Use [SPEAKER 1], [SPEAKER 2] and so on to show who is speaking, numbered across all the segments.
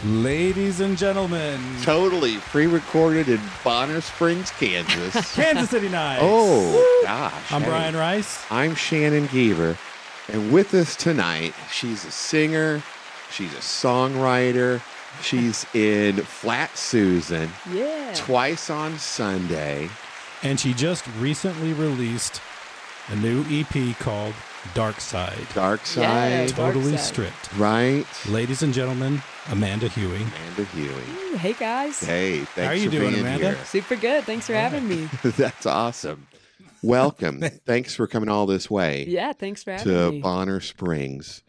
[SPEAKER 1] Ladies and gentlemen,
[SPEAKER 2] Totally pre-recorded in Bonner Springs, Kansas.
[SPEAKER 1] Kansas City Nights.
[SPEAKER 2] Oh, gosh.
[SPEAKER 1] I'm
[SPEAKER 2] hey.
[SPEAKER 1] Brian Rice.
[SPEAKER 2] I'm Shannon Geaver. And with us tonight, she's a singer. She's a songwriter. She's in Flat Susan.
[SPEAKER 3] Yeah.
[SPEAKER 2] Twice on Sunday.
[SPEAKER 1] And she just recently released a new EP called Dark Side.
[SPEAKER 2] Dark Side.
[SPEAKER 3] Yeah.
[SPEAKER 1] Totally
[SPEAKER 3] Dark Side.
[SPEAKER 1] stripped.
[SPEAKER 2] Right.
[SPEAKER 1] Ladies and gentlemen, Amanda Hughey.
[SPEAKER 2] Amanda Hughey.
[SPEAKER 3] Ooh, hey, guys.
[SPEAKER 2] Hey, thanks
[SPEAKER 1] How are you
[SPEAKER 2] for
[SPEAKER 1] doing,
[SPEAKER 2] being
[SPEAKER 1] Amanda?
[SPEAKER 2] here.
[SPEAKER 3] Super good. Thanks for having me.
[SPEAKER 2] That's awesome. Welcome. Thanks for coming all this way.
[SPEAKER 3] Yeah, thanks for having
[SPEAKER 2] To
[SPEAKER 3] me.
[SPEAKER 2] Bonner Springs.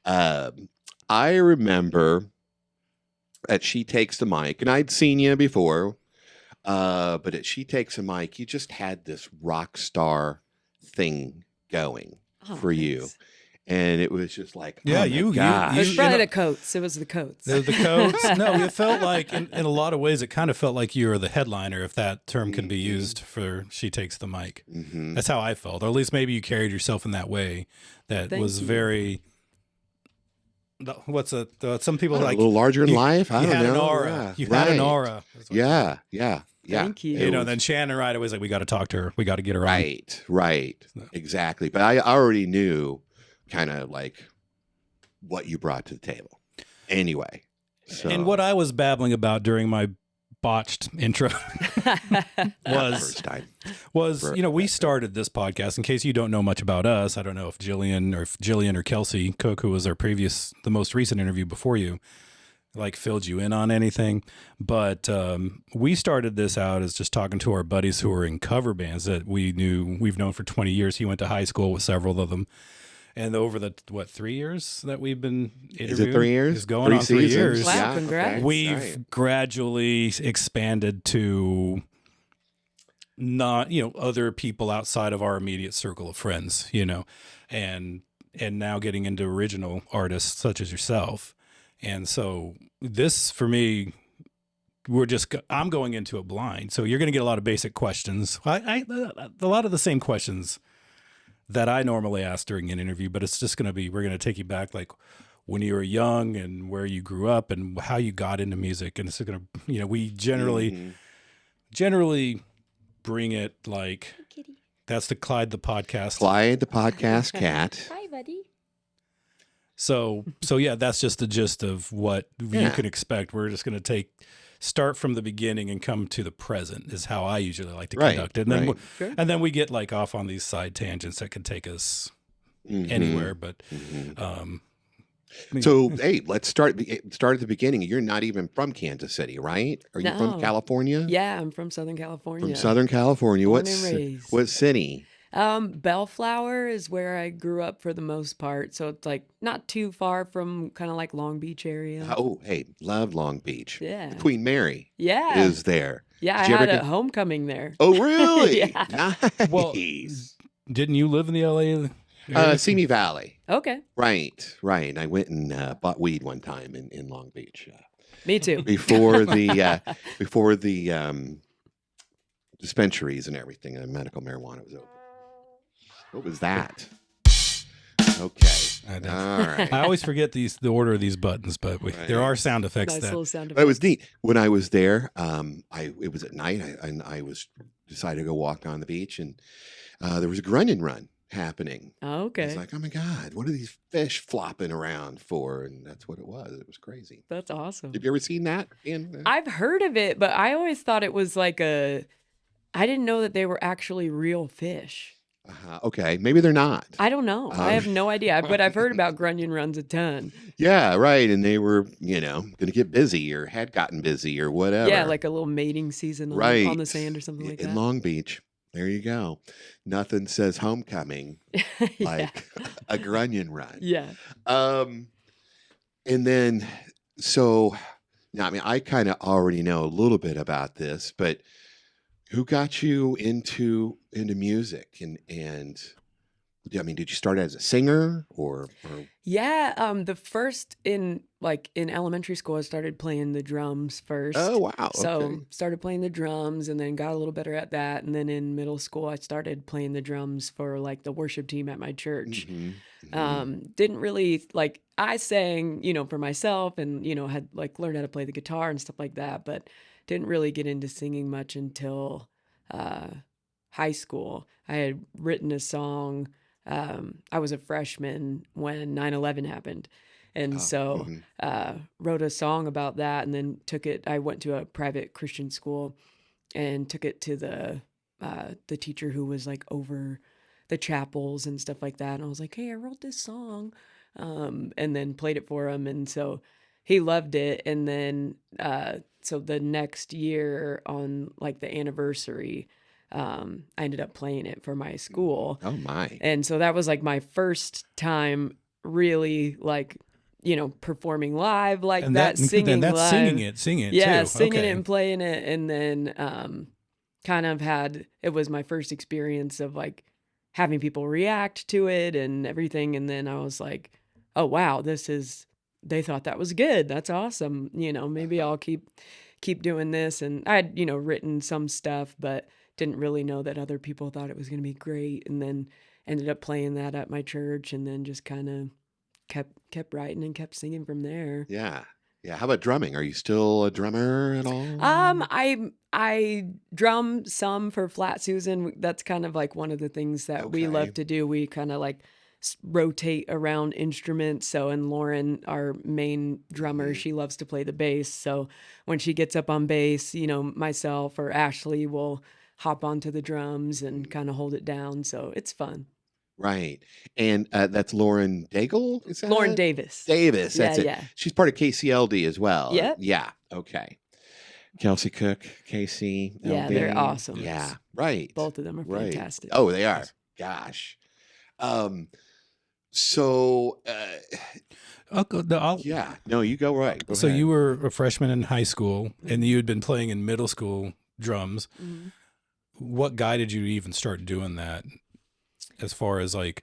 [SPEAKER 2] I remember at She Takes the Mic, and I'd seen you before, but at She Takes the Mic, you just had this rock star thing going for you.
[SPEAKER 3] Thanks.
[SPEAKER 2] And it was just like,
[SPEAKER 1] Yeah,
[SPEAKER 2] oh
[SPEAKER 1] you-
[SPEAKER 2] my gosh.
[SPEAKER 3] It was
[SPEAKER 1] You
[SPEAKER 3] probably
[SPEAKER 1] know-
[SPEAKER 3] the coats. It was the coats.
[SPEAKER 1] The codes. No, it felt like, in a lot of ways, it kind of felt like you were the headliner, if that term can be used for She Takes the Mic.
[SPEAKER 2] Mhm.
[SPEAKER 1] That's how I felt. Or at least maybe you carried yourself in that way. That
[SPEAKER 3] Thank
[SPEAKER 1] was
[SPEAKER 3] you.
[SPEAKER 1] very... some people
[SPEAKER 2] A
[SPEAKER 1] like...
[SPEAKER 2] little larger in life. I
[SPEAKER 1] you
[SPEAKER 2] don't
[SPEAKER 1] had
[SPEAKER 2] know.
[SPEAKER 1] an aura.
[SPEAKER 2] Yeah.
[SPEAKER 1] You had an
[SPEAKER 2] Right.
[SPEAKER 1] aura.
[SPEAKER 2] Yeah.
[SPEAKER 3] Thank you.
[SPEAKER 1] You know, then Shannon right away was like, we got to talk to her. We got to get her on.
[SPEAKER 2] Right. Exactly. But I already knew kind of like what you brought to the table. Anyway. So,
[SPEAKER 1] And what I was babbling about during my botched intro
[SPEAKER 2] not the first time.
[SPEAKER 1] was,
[SPEAKER 2] For-
[SPEAKER 1] you know, we started this podcast. In case you don't know much about us, I don't know if Jillian or Kelsey Cook, who was the most recent interview before you, like filled you in on anything. But we started this out as just talking to our buddies who were in cover bands that we've known for 20 years. He went to high school with several of them. And over the, 3 years that we've been interviewing?
[SPEAKER 2] Is it 3 years?
[SPEAKER 1] It's going
[SPEAKER 2] 3
[SPEAKER 1] on 3
[SPEAKER 2] seasons?
[SPEAKER 1] years.
[SPEAKER 3] Wow,
[SPEAKER 2] Yeah,
[SPEAKER 3] congrats.
[SPEAKER 2] okay.
[SPEAKER 1] We've
[SPEAKER 2] Right.
[SPEAKER 1] gradually expanded to not, other people outside of our immediate circle of friends, and now getting into original artists such as yourself. And so this, for me, I'm going into it blind. So you're going to get a lot of basic questions. A lot of the same questions that I normally ask during an interview, but it's just going to be, we're going to take you back like when you were young and where you grew up and how you got into music. And it's going to, we generally bring it like,
[SPEAKER 3] Kitty.
[SPEAKER 1] that's the Clyde the podcast.
[SPEAKER 2] Clyde, the podcast cat.
[SPEAKER 3] Hi, buddy.
[SPEAKER 1] So yeah, that's just the gist of what you
[SPEAKER 2] Yeah.
[SPEAKER 1] can expect. We're just going to start from the beginning and come to the present is how I usually like to
[SPEAKER 2] Right,
[SPEAKER 1] conduct it. And then,
[SPEAKER 2] right.
[SPEAKER 3] Sure.
[SPEAKER 1] and then we get like off on these side tangents that can take us
[SPEAKER 2] Mhm.
[SPEAKER 1] anywhere. But,
[SPEAKER 2] Mhm. So, hey, let's start at the beginning. You're not even from Kansas City, right? Are you from
[SPEAKER 3] No.
[SPEAKER 2] California?
[SPEAKER 3] Yeah, I'm from Southern California.
[SPEAKER 2] From Southern California.
[SPEAKER 3] Born and raised.
[SPEAKER 2] What city?
[SPEAKER 3] Bellflower is where I grew up for the most part. So it's like not too far from kind of like Long Beach area.
[SPEAKER 2] Oh, hey, love Long Beach.
[SPEAKER 3] Yeah.
[SPEAKER 2] Queen Mary
[SPEAKER 3] Yeah.
[SPEAKER 2] is there.
[SPEAKER 3] Yeah, I
[SPEAKER 2] Did you ever
[SPEAKER 3] had a
[SPEAKER 2] get-
[SPEAKER 3] homecoming there.
[SPEAKER 2] Oh, really?
[SPEAKER 3] Yeah.
[SPEAKER 2] Nice.
[SPEAKER 1] Well, didn't you live in the LA area?
[SPEAKER 2] Simi Valley.
[SPEAKER 3] Okay.
[SPEAKER 2] Right. I went and bought weed one time in Long Beach
[SPEAKER 3] Me too.
[SPEAKER 2] before the dispensaries and everything and medical marijuana was open. What was that? Okay.
[SPEAKER 1] I know.
[SPEAKER 2] All right.
[SPEAKER 1] I always forget the order of these buttons, but
[SPEAKER 2] Right.
[SPEAKER 1] there are sound effects
[SPEAKER 3] Nice
[SPEAKER 1] that
[SPEAKER 3] little sound
[SPEAKER 2] But it was
[SPEAKER 3] effects.
[SPEAKER 2] neat. When I was there, it was at night, and I decided to go walk on the beach, and there was a grunion run happening.
[SPEAKER 3] Oh, okay.
[SPEAKER 2] It's like, oh my God, what are these fish flopping around for? And that's what it was. It was crazy.
[SPEAKER 3] That's awesome.
[SPEAKER 2] Have you ever seen that?
[SPEAKER 3] I've heard of it, but I always thought it was like I didn't know that they were actually real fish.
[SPEAKER 2] Okay, maybe they're not.
[SPEAKER 3] I don't know. I have no idea, but I've heard about grunion runs a ton.
[SPEAKER 2] Yeah, right. And they were, going to get busy or had gotten busy or whatever.
[SPEAKER 3] Yeah, like a little mating season on,
[SPEAKER 2] Right.
[SPEAKER 3] on the sand or something like
[SPEAKER 2] in
[SPEAKER 3] that.
[SPEAKER 2] Long Beach. There you go. Nothing says homecoming
[SPEAKER 3] Yeah.
[SPEAKER 2] like a grunion run.
[SPEAKER 3] Yeah.
[SPEAKER 2] And then, so now, I mean, I kind of already know a little bit about this, but who got you into music and I mean, did you start as a singer or
[SPEAKER 3] Yeah, the first in elementary school, I started playing the drums
[SPEAKER 2] Oh,
[SPEAKER 3] first.
[SPEAKER 2] wow. Okay.
[SPEAKER 3] So started playing the drums and then got a little better at that. And then in middle school, I started playing the drums for like the worship team at my church.
[SPEAKER 2] Mhm. Mhm.
[SPEAKER 3] Didn't really like I sang, for myself and, had like learned how to play the guitar and stuff like that, but didn't really get into singing much until uh high school. I had written a song. I was a freshman when 9/11 happened. And
[SPEAKER 2] Oh,
[SPEAKER 3] so
[SPEAKER 2] mhm.
[SPEAKER 3] wrote a song about that and then took it. I went to a private Christian school and took it to the teacher who was like over the chapels and stuff like that. And I was like, hey, I wrote this song. And then played it for him. And so he loved it. And then, so the next year on like the anniversary, I ended up playing it for my school.
[SPEAKER 2] Oh my.
[SPEAKER 3] And so that was like my first time really like, performing live like
[SPEAKER 1] And
[SPEAKER 3] that,
[SPEAKER 1] then
[SPEAKER 3] singing
[SPEAKER 1] that's
[SPEAKER 3] live.
[SPEAKER 1] singing it
[SPEAKER 3] Yeah,
[SPEAKER 1] too.
[SPEAKER 3] singing it
[SPEAKER 1] Okay.
[SPEAKER 3] and playing it. And then kind of it was my first experience of like having people react to it and everything. And then I was like, oh wow, they thought that was good. That's awesome. Maybe
[SPEAKER 2] Uh-huh.
[SPEAKER 3] I'll keep doing this. And I'd, written some stuff, but didn't really know that other people thought it was going to be great. And then ended up playing that at my church and then just kind of kept writing and kept singing from there.
[SPEAKER 2] Yeah. Yeah. How about drumming? Are you still a drummer at all?
[SPEAKER 3] I drum some for Flat Susan. That's kind of like one of the things that we
[SPEAKER 2] Okay.
[SPEAKER 3] love to do. We kind of like rotate around instruments. So, and Lauren, our main drummer,
[SPEAKER 2] Mhm.
[SPEAKER 3] she loves to play the bass. So when she gets up on bass, myself or Ashley will hop onto the drums and
[SPEAKER 2] Mhm.
[SPEAKER 3] kind of hold it down. So it's fun.
[SPEAKER 2] Right. And that's Lauren Daigle, is
[SPEAKER 3] Lauren
[SPEAKER 2] that?
[SPEAKER 3] Davis.
[SPEAKER 2] Davis,
[SPEAKER 3] Yeah,
[SPEAKER 2] that's it.
[SPEAKER 3] yeah.
[SPEAKER 2] She's part of KCLD as well.
[SPEAKER 3] Yep.
[SPEAKER 2] Yeah. Okay. Kelsey Cook,
[SPEAKER 3] Yeah, they're
[SPEAKER 2] KCLD.
[SPEAKER 3] awesome.
[SPEAKER 2] Yeah.
[SPEAKER 1] Yes.
[SPEAKER 2] Right.
[SPEAKER 3] Both of them are
[SPEAKER 2] Right.
[SPEAKER 3] fantastic.
[SPEAKER 2] Oh, they are.
[SPEAKER 1] Yes.
[SPEAKER 2] Gosh. Um, so
[SPEAKER 1] I'll
[SPEAKER 2] yeah. No, you go right. Go
[SPEAKER 1] So you
[SPEAKER 2] ahead.
[SPEAKER 1] were a freshman in high school, and
[SPEAKER 3] Mhm.
[SPEAKER 1] you had been playing in middle school drums.
[SPEAKER 3] Mhm.
[SPEAKER 1] What guided you to even start doing that? As far as like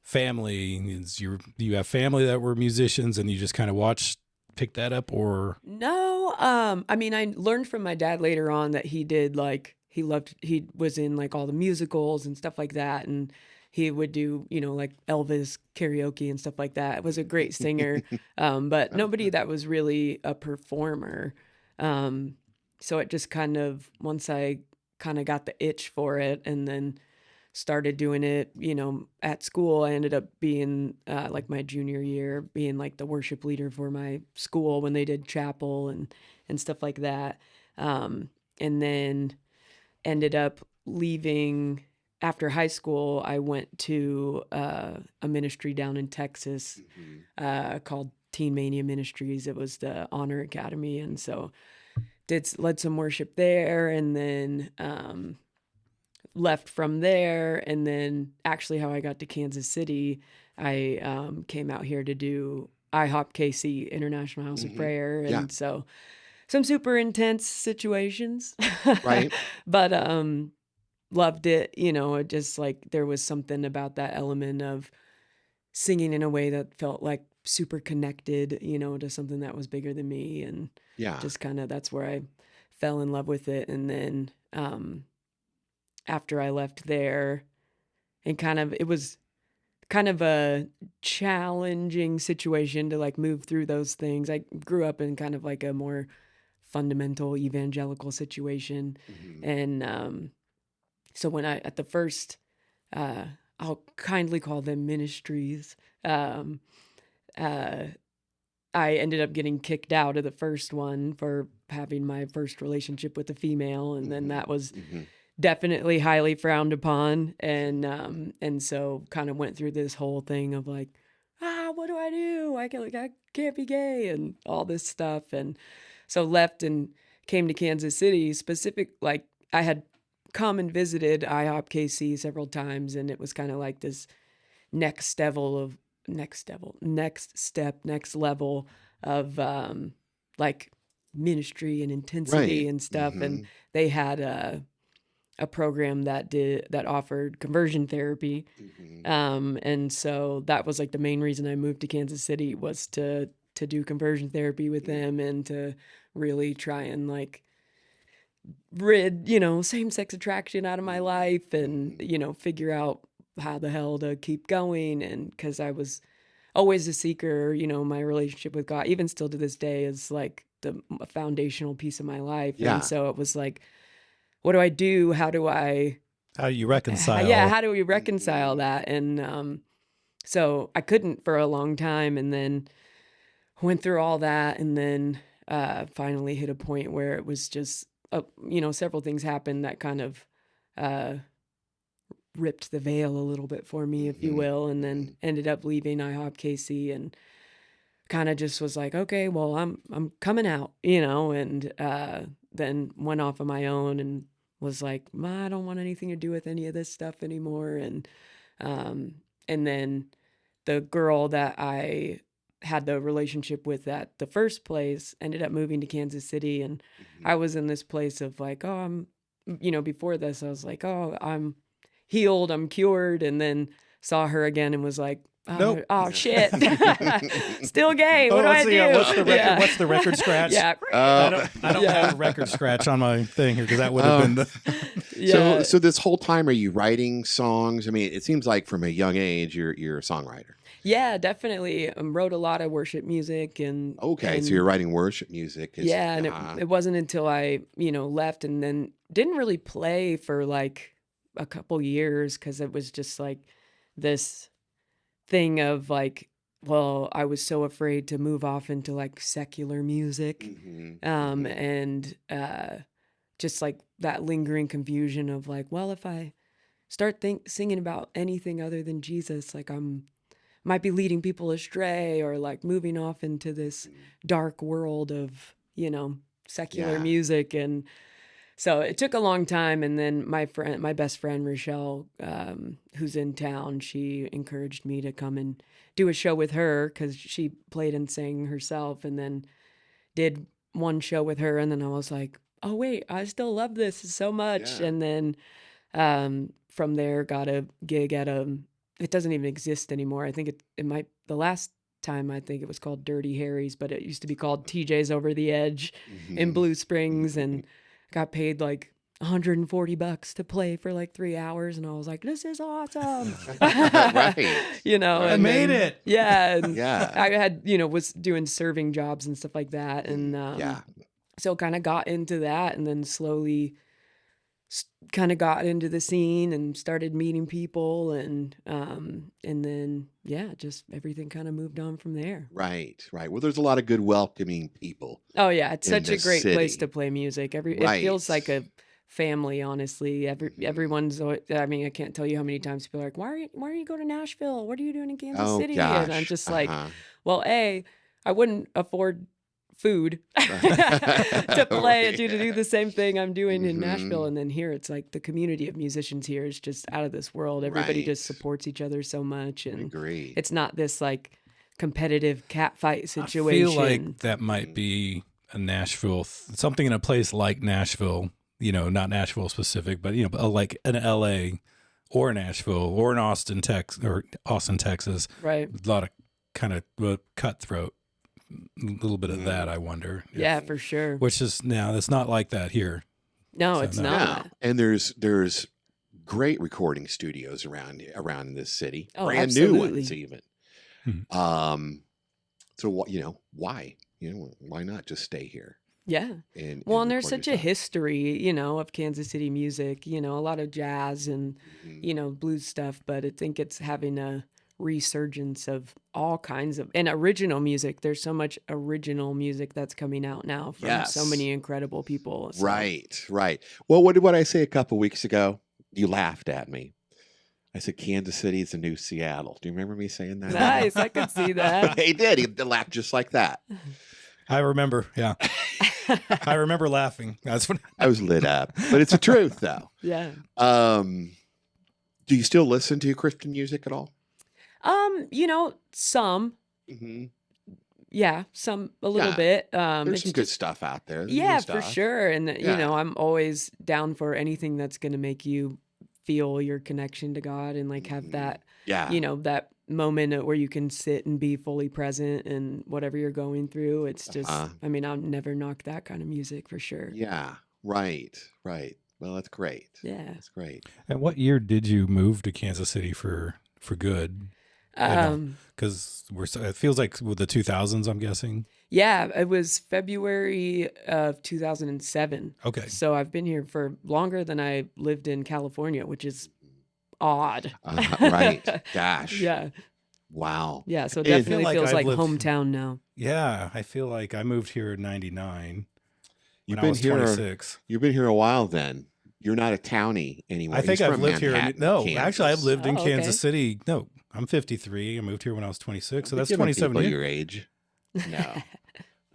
[SPEAKER 1] family, you have family that were musicians, and you just kind of pick that up, or
[SPEAKER 3] No, I mean, I learned from my dad later on that he did like he was in like all the musicals and stuff like that, and he would do like Elvis karaoke and stuff like that. Was a great singer, but nobody
[SPEAKER 2] Okay.
[SPEAKER 3] that was really a performer. Um, so it just kind of once I kind of got the itch for it, and then started doing it, at school. I ended up being like my junior year, being like the worship leader for my school when they did chapel and stuff like that. And then ended up leaving after high school. I went to a ministry down in Texas
[SPEAKER 2] Mhm.
[SPEAKER 3] called Teen Mania Ministries. It was the Honor Academy, and so led some worship there, and then left from there. And then actually how I got to Kansas City, I came out here to do IHOP KC International House of
[SPEAKER 2] Mhm.
[SPEAKER 3] Prayer.
[SPEAKER 2] Yeah.
[SPEAKER 3] And so some super intense situations,
[SPEAKER 2] Right.
[SPEAKER 3] but loved it. It just like there was something about that element of singing in a way that felt like super connected, to something that was bigger than me. And
[SPEAKER 2] Yeah.
[SPEAKER 3] just kind of that's where I fell in love with it. And then after I left there, and it was kind of a challenging situation to like move through those things. I grew up in kind of like a more fundamental evangelical situation.
[SPEAKER 2] Mhm.
[SPEAKER 3] And so when I, at the first, uh, I'll kindly call them ministries, um, uh, I ended up getting kicked out of the first one for having my first relationship with a female. And then
[SPEAKER 2] Mhm.
[SPEAKER 3] that was
[SPEAKER 2] Mhm.
[SPEAKER 3] definitely highly frowned upon. And so kind of went through this whole thing of like, what do I do? I can't be gay and all this stuff. And so left and came to Kansas City like I had come and visited IHOP KC several times, and it was kind of like this next step, next level of like ministry and intensity
[SPEAKER 2] Right.
[SPEAKER 3] and stuff. And
[SPEAKER 2] Mhm.
[SPEAKER 3] they had a program that offered conversion therapy. And so that was like the main reason I moved to Kansas City, was to do conversion therapy with them, and to really try and like rid, same-sex attraction out of my life, and, figure out how the hell to keep going. And because I was always a seeker, my relationship with God, even still to this day, is like the foundational piece of my life.
[SPEAKER 2] Yeah.
[SPEAKER 3] And so it was like, what do I do? How do
[SPEAKER 1] you reconcile?
[SPEAKER 3] Yeah, how do we reconcile that? And so I couldn't for a long time, and then went through all that, and then finally hit a point where it was just, several things happened that kind of ripped the veil a little bit for me, if you will, and then ended up leaving IHOP KC, and kind of just was like, okay, well, I'm coming out, and then went off on my own and was like, I don't want anything to do with any of this stuff anymore. And then the girl that I had the relationship with at the first place ended up moving to Kansas City, and I was in this place of like, oh, before this I was like, oh, I'm healed, I'm cured, and then saw her again and was like,
[SPEAKER 1] Nope.
[SPEAKER 3] Oh shit. Still gay. What do I do?
[SPEAKER 1] What's the record scratch?
[SPEAKER 3] Yeah.
[SPEAKER 1] I don't have a record scratch on my thing here, because that would have been the.
[SPEAKER 2] So this whole time, are you writing songs? I mean, it seems like from a young age you're a songwriter.
[SPEAKER 3] Yeah, definitely. Wrote a lot of worship music and.
[SPEAKER 2] Okay, so you're writing worship music.
[SPEAKER 3] And it wasn't until I left, and then didn't really play for like a couple years, because it was just like this thing of like, well, I was so afraid to move off into like secular music, and just like that lingering confusion of like, well, if I start singing about anything other than Jesus, like might be leading people astray, or like moving off into this dark world of secular music. And so it took a long time, and then my best friend Rochelle, who's in town, she encouraged me to come and do a show with her, because she played and sang herself, and then did one show with her, and then I was like, oh wait, I still love this so much. And then from there got a gig at it doesn't even exist anymore. I think it might, the last time I think it was called Dirty Harry's, but it used to be called TJ's Over the Edge in Blue Springs, and got paid like $140 to play for like 3 hours, and I was like, this is awesome.
[SPEAKER 2] Right.
[SPEAKER 1] I made it.
[SPEAKER 3] Yeah. And I had, was doing serving jobs and stuff like that. And so kind of got into that, and then slowly kind of got into the scene and started meeting people, and then just everything kind of moved on from there.
[SPEAKER 2] Right. Well, there's a lot of good, welcoming people.
[SPEAKER 3] Oh yeah, it's such a great
[SPEAKER 2] city.
[SPEAKER 3] place to play music. It feels like a family, honestly. Everyone's. I mean, I can't tell you how many times people are like, "Why are you going to Nashville? What are you doing in Kansas City?"
[SPEAKER 2] Gosh.
[SPEAKER 3] And I'm just like, "Well, I wouldn't afford food to play to do the same thing I'm doing in Nashville, and then here it's like the community of musicians here is just out of this world. Everybody just supports each other so much, and it's not this like competitive cat fight situation.
[SPEAKER 1] I feel like that might be a Nashville, something in a place like Nashville, not Nashville specific, but like an LA or Nashville or an Austin, Texas.
[SPEAKER 3] Right.
[SPEAKER 1] A lot of kind of cutthroat. A little bit of that, I wonder.
[SPEAKER 3] Yeah, for sure.
[SPEAKER 1] Which is now, it's not like that here.
[SPEAKER 3] No, it's not.
[SPEAKER 2] No. And there's great recording studios around this city.
[SPEAKER 3] Oh,
[SPEAKER 2] brand
[SPEAKER 3] absolutely.
[SPEAKER 2] new ones even. So why? Why not just stay here?
[SPEAKER 3] Yeah. And there's such a history, of Kansas City music, a lot of jazz and, blues stuff, but I think it's having a resurgence of all kinds of, and original music. There's so much original music that's coming out now from so many incredible people. So.
[SPEAKER 2] Right. Well, what did I say a couple weeks ago? You laughed at me. I said Kansas City is the new Seattle. Do you remember me saying that?
[SPEAKER 3] Nice. I could see that.
[SPEAKER 2] He did. He laughed just like that.
[SPEAKER 1] I remember. Yeah. I remember laughing. That's when
[SPEAKER 2] I was lit up. But it's the truth, though.
[SPEAKER 3] Yeah.
[SPEAKER 2] Do you still listen to Christian music at all?
[SPEAKER 3] Some, Yeah, a little
[SPEAKER 2] Yeah.
[SPEAKER 3] bit.
[SPEAKER 2] There's
[SPEAKER 3] It's
[SPEAKER 2] some good
[SPEAKER 3] just
[SPEAKER 2] stuff out there. There's
[SPEAKER 3] yeah,
[SPEAKER 2] new
[SPEAKER 3] for
[SPEAKER 2] stuff.
[SPEAKER 3] sure. And
[SPEAKER 2] Yeah.
[SPEAKER 3] I'm always down for anything that's going to make you feel your connection to God and like have that,
[SPEAKER 2] Yeah.
[SPEAKER 3] that moment where you can sit and be fully present and whatever you're going through. It's just, I'll never knock that kind of music for sure.
[SPEAKER 2] Yeah. Right. Right. Well, that's great.
[SPEAKER 3] Yeah.
[SPEAKER 2] That's great.
[SPEAKER 1] And what year did you move to Kansas City for good? Because it feels like with the 2000s, I'm guessing.
[SPEAKER 3] Yeah, it was February of 2007.
[SPEAKER 1] Okay.
[SPEAKER 3] So I've been here for longer than I lived in California, which is odd.
[SPEAKER 2] Right. Gosh.
[SPEAKER 3] Yeah.
[SPEAKER 2] Wow.
[SPEAKER 3] Yeah. So it
[SPEAKER 2] And-
[SPEAKER 3] definitely
[SPEAKER 1] like
[SPEAKER 3] feels
[SPEAKER 1] I've
[SPEAKER 3] like
[SPEAKER 1] lived-
[SPEAKER 3] hometown now.
[SPEAKER 1] Yeah, I feel like I moved here in '99
[SPEAKER 2] You've
[SPEAKER 1] when I
[SPEAKER 2] been
[SPEAKER 1] was
[SPEAKER 2] here.
[SPEAKER 1] 26.
[SPEAKER 2] You've been here a while then. You're not a townie anymore.
[SPEAKER 1] I think
[SPEAKER 2] He's
[SPEAKER 1] I've
[SPEAKER 2] from
[SPEAKER 1] lived here.
[SPEAKER 2] Manhattan,
[SPEAKER 1] No,
[SPEAKER 2] Kansas.
[SPEAKER 1] actually, I've lived in
[SPEAKER 3] Oh, okay.
[SPEAKER 1] Kansas City. No, I'm 53. I moved here when I was 26, so
[SPEAKER 2] I'm
[SPEAKER 1] that's
[SPEAKER 2] giving
[SPEAKER 1] 27
[SPEAKER 2] people
[SPEAKER 1] years.
[SPEAKER 2] your age. No.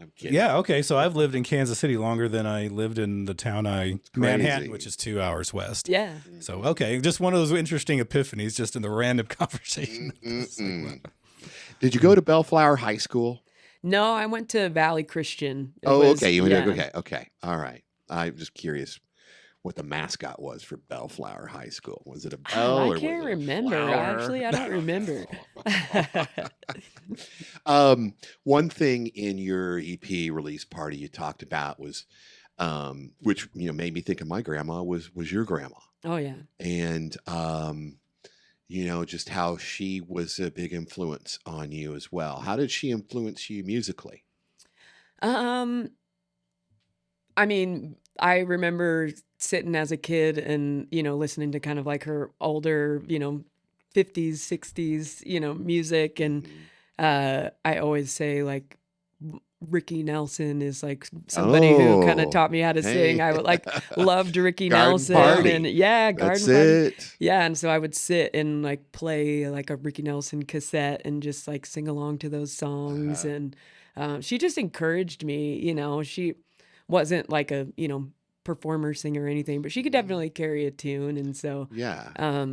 [SPEAKER 2] I'm kidding.
[SPEAKER 1] Yeah, okay. So I've lived in Kansas City longer than I lived in the town Manhattan,
[SPEAKER 2] crazy.
[SPEAKER 1] which is 2 hours west.
[SPEAKER 3] Yeah.
[SPEAKER 1] So, okay, just one of those interesting epiphanies just in the random conversation.
[SPEAKER 2] Did you go to Bellflower High School?
[SPEAKER 3] No, I went to Valley Christian. It
[SPEAKER 2] Oh,
[SPEAKER 3] was-
[SPEAKER 2] okay. You went
[SPEAKER 3] yeah.
[SPEAKER 2] okay. All right. I'm just curious what the mascot was for Bellflower High School. Was it a bell or
[SPEAKER 3] I
[SPEAKER 2] was
[SPEAKER 3] can't
[SPEAKER 2] it a
[SPEAKER 3] remember.
[SPEAKER 2] flower?
[SPEAKER 3] Actually, I don't remember.
[SPEAKER 2] One thing in your EP release party you talked about was, which made me think of my grandma was your grandma,
[SPEAKER 3] Oh yeah.
[SPEAKER 2] and just how she was a big influence on you as well. How did she influence you musically?
[SPEAKER 3] I mean, I remember sitting as a kid and, listening to kind of like her older, 50s, 60s, music. And I always say like Ricky Nelson is like somebody who kind
[SPEAKER 2] Oh,
[SPEAKER 3] of taught me how to
[SPEAKER 2] hey.
[SPEAKER 3] sing. I would loved Ricky
[SPEAKER 2] Garden
[SPEAKER 3] Nelson
[SPEAKER 2] Party.
[SPEAKER 3] and Garden
[SPEAKER 2] That's
[SPEAKER 3] Party.
[SPEAKER 2] it.
[SPEAKER 3] Yeah, and so I would sit and like play like a Ricky Nelson cassette and just like sing along to those songs. And she just encouraged me. She wasn't like a performer singer or anything, but she could definitely carry a tune. And so
[SPEAKER 2] Yeah.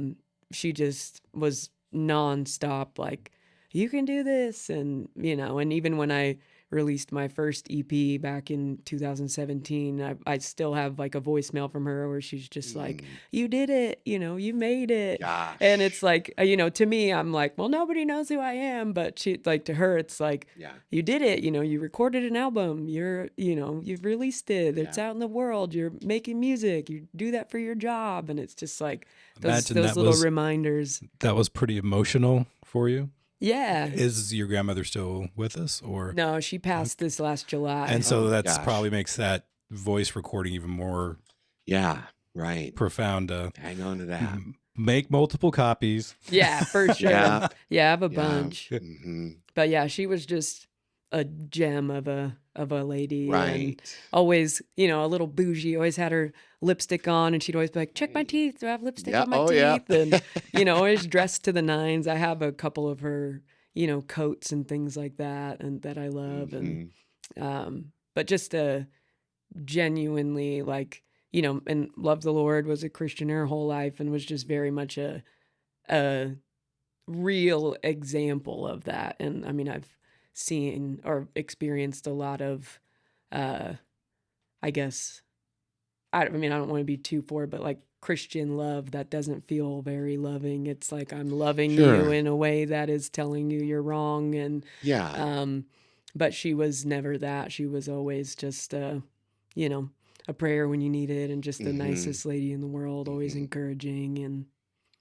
[SPEAKER 3] she just was nonstop like, you can do this, and and even when I released my first EP back in 2017, I still have like a voicemail from her where she's just like, you did it, you made it.
[SPEAKER 2] Gosh.
[SPEAKER 3] And it's like, to me, I'm like, well, nobody knows who I am, but she, like, to her, it's like,
[SPEAKER 2] Yeah.
[SPEAKER 3] you did it, you recorded an album, you've released it, it's out in the world, you're making music, you do that for your job. And it's just like those little reminders.
[SPEAKER 1] That was pretty emotional for you.
[SPEAKER 3] Yeah.
[SPEAKER 1] Is your grandmother still with us, or
[SPEAKER 3] No, she passed this last July.
[SPEAKER 1] And so that's
[SPEAKER 2] gosh.
[SPEAKER 1] probably makes that voice recording even more
[SPEAKER 2] Yeah. Right.
[SPEAKER 1] profound.
[SPEAKER 2] Hang on to that.
[SPEAKER 1] Make multiple copies.
[SPEAKER 3] Yeah, for sure.
[SPEAKER 2] Yeah.
[SPEAKER 3] I have a
[SPEAKER 2] Yeah.
[SPEAKER 3] bunch.
[SPEAKER 2] Mhm.
[SPEAKER 3] But yeah, she was just a gem of a lady.
[SPEAKER 2] Right.
[SPEAKER 3] And always, a little bougie, always had her lipstick on, and she'd always be like, check my teeth. Do I have lipstick
[SPEAKER 2] Yeah.
[SPEAKER 3] on my
[SPEAKER 2] Oh,
[SPEAKER 3] teeth?
[SPEAKER 2] yeah.
[SPEAKER 3] And, always dressed to the nines. I have a couple of her, coats and things like that, and that I love.
[SPEAKER 2] Mhm.
[SPEAKER 3] And but just a genuinely like, and loved the Lord, was a Christian her whole life, and was just very much a real example of that. And I mean, I've seen or experienced a lot of, I guess, I don't want to be too forward, but like Christian love that doesn't feel very loving. It's like I'm loving you
[SPEAKER 2] Sure.
[SPEAKER 3] in a way that is telling you you're wrong. And
[SPEAKER 2] Yeah.
[SPEAKER 3] but she was never that. She was always just a prayer when you need it, and just the
[SPEAKER 2] Mhm.
[SPEAKER 3] nicest lady in the world, always
[SPEAKER 2] Mhm.
[SPEAKER 3] encouraging. And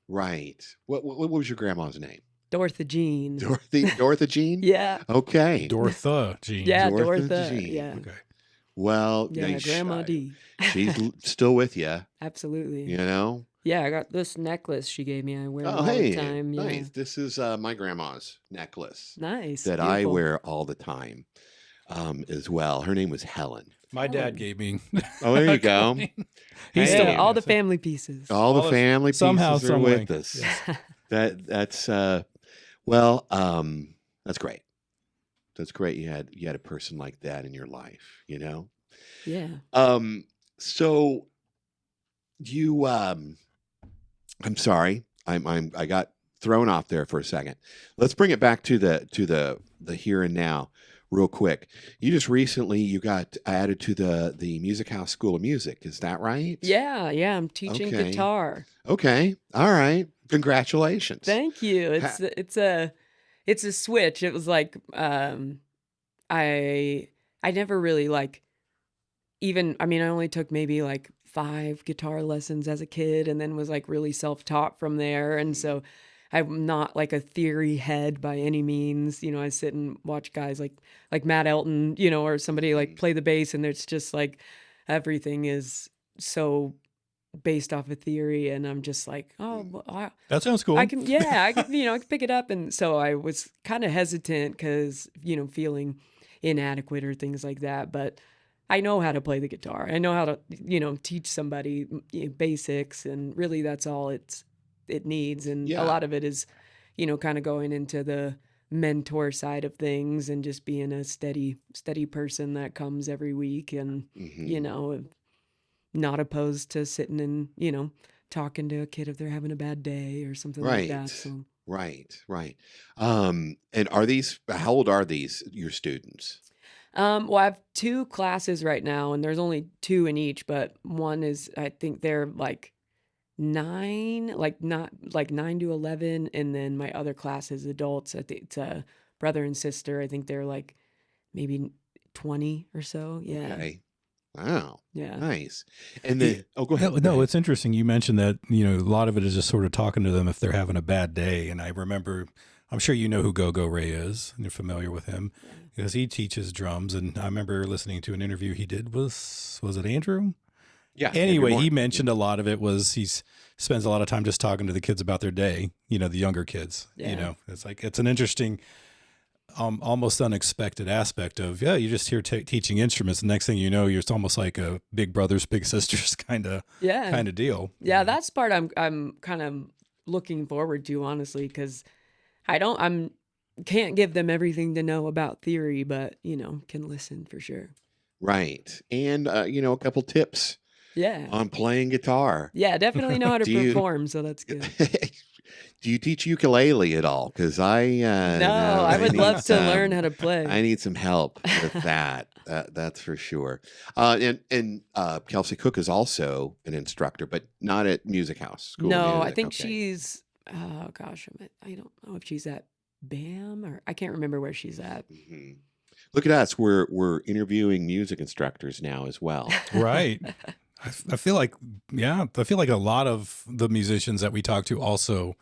[SPEAKER 2] Right. What was your grandma's name?
[SPEAKER 3] Dorothy Jean.
[SPEAKER 2] Dorothy Jean?
[SPEAKER 3] Yeah.
[SPEAKER 2] Okay.
[SPEAKER 1] Dorotha Jean.
[SPEAKER 3] Yeah,
[SPEAKER 2] Dorotha
[SPEAKER 3] Dorotha.
[SPEAKER 2] Jean.
[SPEAKER 3] Yeah.
[SPEAKER 1] Okay.
[SPEAKER 2] Well,
[SPEAKER 3] Yeah,
[SPEAKER 2] now
[SPEAKER 3] Grandma D.
[SPEAKER 2] she's still with you,
[SPEAKER 3] Absolutely.
[SPEAKER 2] you know?
[SPEAKER 3] Yeah, I got this necklace she gave me. I wear it
[SPEAKER 2] Oh,
[SPEAKER 3] all
[SPEAKER 2] hey,
[SPEAKER 3] the time. Yeah.
[SPEAKER 2] nice. This is my grandma's necklace
[SPEAKER 3] Nice.
[SPEAKER 2] that I
[SPEAKER 3] Beautiful.
[SPEAKER 2] wear all the time as well. Her name was Helen.
[SPEAKER 1] My dad gave me.
[SPEAKER 2] Oh, there you go.
[SPEAKER 1] He's
[SPEAKER 3] Yeah,
[SPEAKER 1] still
[SPEAKER 3] all the family pieces.
[SPEAKER 2] All the
[SPEAKER 1] All of-
[SPEAKER 2] family pieces
[SPEAKER 1] somehow,
[SPEAKER 2] are
[SPEAKER 1] some
[SPEAKER 2] with
[SPEAKER 1] way.
[SPEAKER 2] us.
[SPEAKER 1] Yes.
[SPEAKER 2] That's that's great. That's great. You had a person like that in your life, you know?
[SPEAKER 3] Yeah.
[SPEAKER 2] So you I'm sorry. I got thrown off there for a second. Let's bring it back to the here and now. real quick. You just recently you got added to the Music House School of Music. Is that right?
[SPEAKER 3] Yeah, yeah, I'm teaching
[SPEAKER 2] Okay.
[SPEAKER 3] guitar.
[SPEAKER 2] Okay. All right. Congratulations.
[SPEAKER 3] Thank you. It's a switch. It was like I never really like even I mean I only took maybe like 5 guitar lessons as a kid and then was like really self-taught from there, and so I'm not like a theory head by any means. You know, I sit and watch guys like Matt Elton, you know, or somebody like play the bass, and it's just like everything is so based off of theory, and I'm just like, oh, well,
[SPEAKER 1] That sounds cool.
[SPEAKER 3] I can, yeah, I can, you know, I can pick it up. And so I was kind of hesitant because, you know, feeling inadequate or things like that. But I know how to play the guitar. I know how to, you know, teach somebody basics, and really that's all it needs. And a lot of it is, you know, kind of going into the mentor side of things and just being a steady person that comes every week, and you know, not opposed to sitting and, you know, talking to a kid if they're having a bad day or something like that. So
[SPEAKER 2] Right. And are these, how old are these, your students?
[SPEAKER 3] well, I have 2 classes right now, and there's only 2 in each, but one is I think they're like 9, like not like 9 to 11, and then my other class is adults. I think it's a brother and sister. I think they're like maybe 20 or so. Yeah.
[SPEAKER 2] Okay. Wow.
[SPEAKER 3] Yeah.
[SPEAKER 2] Nice. And then, go ahead.
[SPEAKER 1] No,
[SPEAKER 2] Go ahead.
[SPEAKER 1] it's interesting. You mentioned that, you know, a lot of it is just sort of talking to them if they're having a bad day. And I remember, I'm sure you know who Go-Go Ray is, and you're familiar with him because he teaches drums. And I remember listening to an interview he did was it Andrew?
[SPEAKER 2] Yeah.
[SPEAKER 1] Anyway, he mentioned a lot of it was he's spends a lot of time just talking to the kids about their day, you know, the younger kids, you know, it's like, it's an interesting, almost unexpected aspect of, you're just here teaching instruments. The next thing you know, it's almost like a big brothers, big sisters kind of deal.
[SPEAKER 3] Yeah, that's part I'm kind of looking forward to, honestly, because can't give them everything to know about theory, but you know, can listen for sure.
[SPEAKER 2] Right. And you know, a couple tips on playing guitar.
[SPEAKER 3] Yeah, definitely know how to perform, so that's good.
[SPEAKER 2] Do you teach ukulele at all? Because I
[SPEAKER 3] no, I would love to learn how to play.
[SPEAKER 2] I need some help with that. That's for sure. And Kelsey Cook is also an instructor, but not at Music House School of
[SPEAKER 3] No,
[SPEAKER 2] Music.
[SPEAKER 3] I think she's. Oh gosh, I don't know if she's at BAM or I can't remember where she's at.
[SPEAKER 2] Look at us. We're interviewing music instructors now as well.
[SPEAKER 1] Right. I feel like, I feel like a lot of the musicians that we talk to also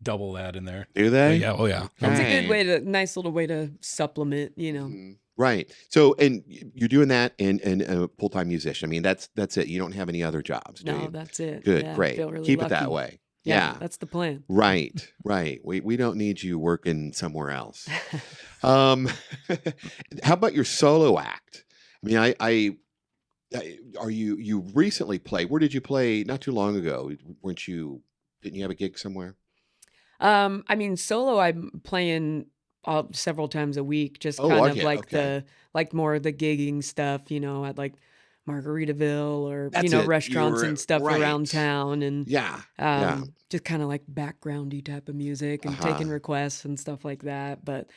[SPEAKER 1] double that in there.
[SPEAKER 2] Do they?
[SPEAKER 1] Yeah. Oh, yeah.
[SPEAKER 3] It's a good nice little way to supplement, you know.
[SPEAKER 2] Right. So, and you're doing that in a full-time musician. I mean, that's it. You don't have any other jobs, do you?
[SPEAKER 3] No, that's it.
[SPEAKER 2] Good,
[SPEAKER 3] Yeah,
[SPEAKER 2] great.
[SPEAKER 3] feel really
[SPEAKER 2] Keep
[SPEAKER 3] lucky.
[SPEAKER 2] it that way.
[SPEAKER 3] Yeah, that's the plan.
[SPEAKER 2] Right. We don't need you working somewhere else. How about your solo act? I mean, you recently played? Where did you play? Not too long ago, didn't you have a gig somewhere?
[SPEAKER 3] I mean, solo, I'm playing several times a week, just kind of like more of the gigging stuff, you know, at like Margaritaville or, you know, restaurants and stuff around town, and just kind of like backgroundy type of music and taking requests and stuff like that. But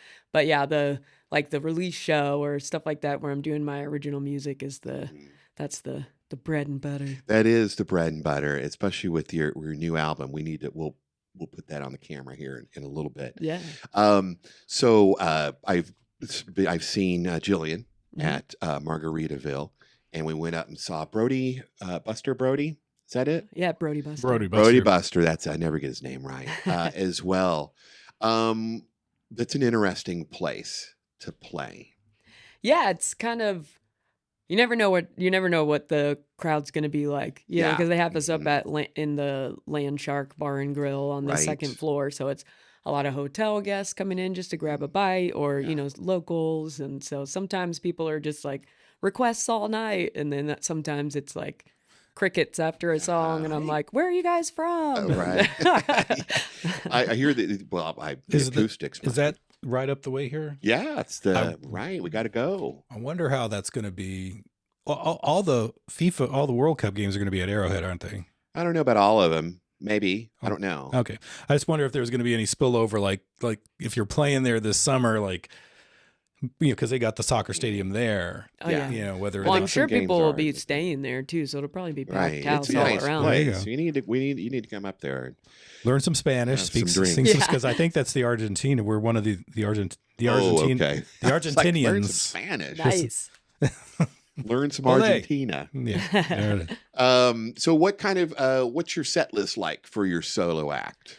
[SPEAKER 3] yeah, the release show or stuff like that where I'm doing my original music is that's the bread and butter.
[SPEAKER 2] That is the bread and butter, especially with your new album. We need to, we'll put that on the camera here in a little bit.
[SPEAKER 3] Yeah.
[SPEAKER 2] So I've seen Jillian at Margaritaville, and we went up and saw Buster Brody. Is that it?
[SPEAKER 3] Yeah, Brody Buster.
[SPEAKER 2] Brody Buster. That's, I never get his name right, as well. That's an interesting place to play.
[SPEAKER 3] Yeah, it's kind of, you never know what the crowd's going to be like, you know, because they have us up in the Land Shark Bar and Grill on the second floor, so it's a lot of hotel guests coming in just to grab a bite, or you know, locals, and so sometimes people are just like requests all night, and then sometimes it's like crickets after a song, and I'm like, where are you guys from?
[SPEAKER 2] Right. I hear that. Well, the acoustics.
[SPEAKER 1] Is that right up the way here?
[SPEAKER 2] Yeah, it's right. We got to go.
[SPEAKER 1] I wonder how that's going to be. All the World Cup games are going to be at Arrowhead, aren't they?
[SPEAKER 2] I don't know about all of them. Maybe. I don't know.
[SPEAKER 1] Okay. I just wonder if there's going to be any spillover, like if you're playing there this summer, like because they got the soccer stadium there.
[SPEAKER 3] Oh
[SPEAKER 2] Yeah.
[SPEAKER 3] yeah.
[SPEAKER 1] Whether
[SPEAKER 3] Well, I'm
[SPEAKER 2] think
[SPEAKER 1] it's
[SPEAKER 2] some
[SPEAKER 3] sure
[SPEAKER 2] games
[SPEAKER 3] people will
[SPEAKER 2] are.
[SPEAKER 3] be staying there too, so it'll probably be
[SPEAKER 2] Right.
[SPEAKER 3] packed
[SPEAKER 2] It's
[SPEAKER 3] house
[SPEAKER 2] a
[SPEAKER 3] all
[SPEAKER 2] nice
[SPEAKER 3] around.
[SPEAKER 1] There you
[SPEAKER 2] place.
[SPEAKER 1] go.
[SPEAKER 2] You need to come up there.
[SPEAKER 1] learn some Spanish,
[SPEAKER 2] Have some
[SPEAKER 1] speak
[SPEAKER 2] drinks.
[SPEAKER 1] sing
[SPEAKER 3] Yeah.
[SPEAKER 1] because I think that's the Argentina. We're one of the
[SPEAKER 2] Oh,
[SPEAKER 1] Argentine
[SPEAKER 2] okay.
[SPEAKER 1] the
[SPEAKER 2] It's like, learn some
[SPEAKER 1] Argentinians.
[SPEAKER 2] Spanish.
[SPEAKER 3] Nice.
[SPEAKER 2] Learn some
[SPEAKER 1] Ole.
[SPEAKER 2] Argentina.
[SPEAKER 1] Yeah, there it is.
[SPEAKER 2] So what kind of what's your set list like for your solo act?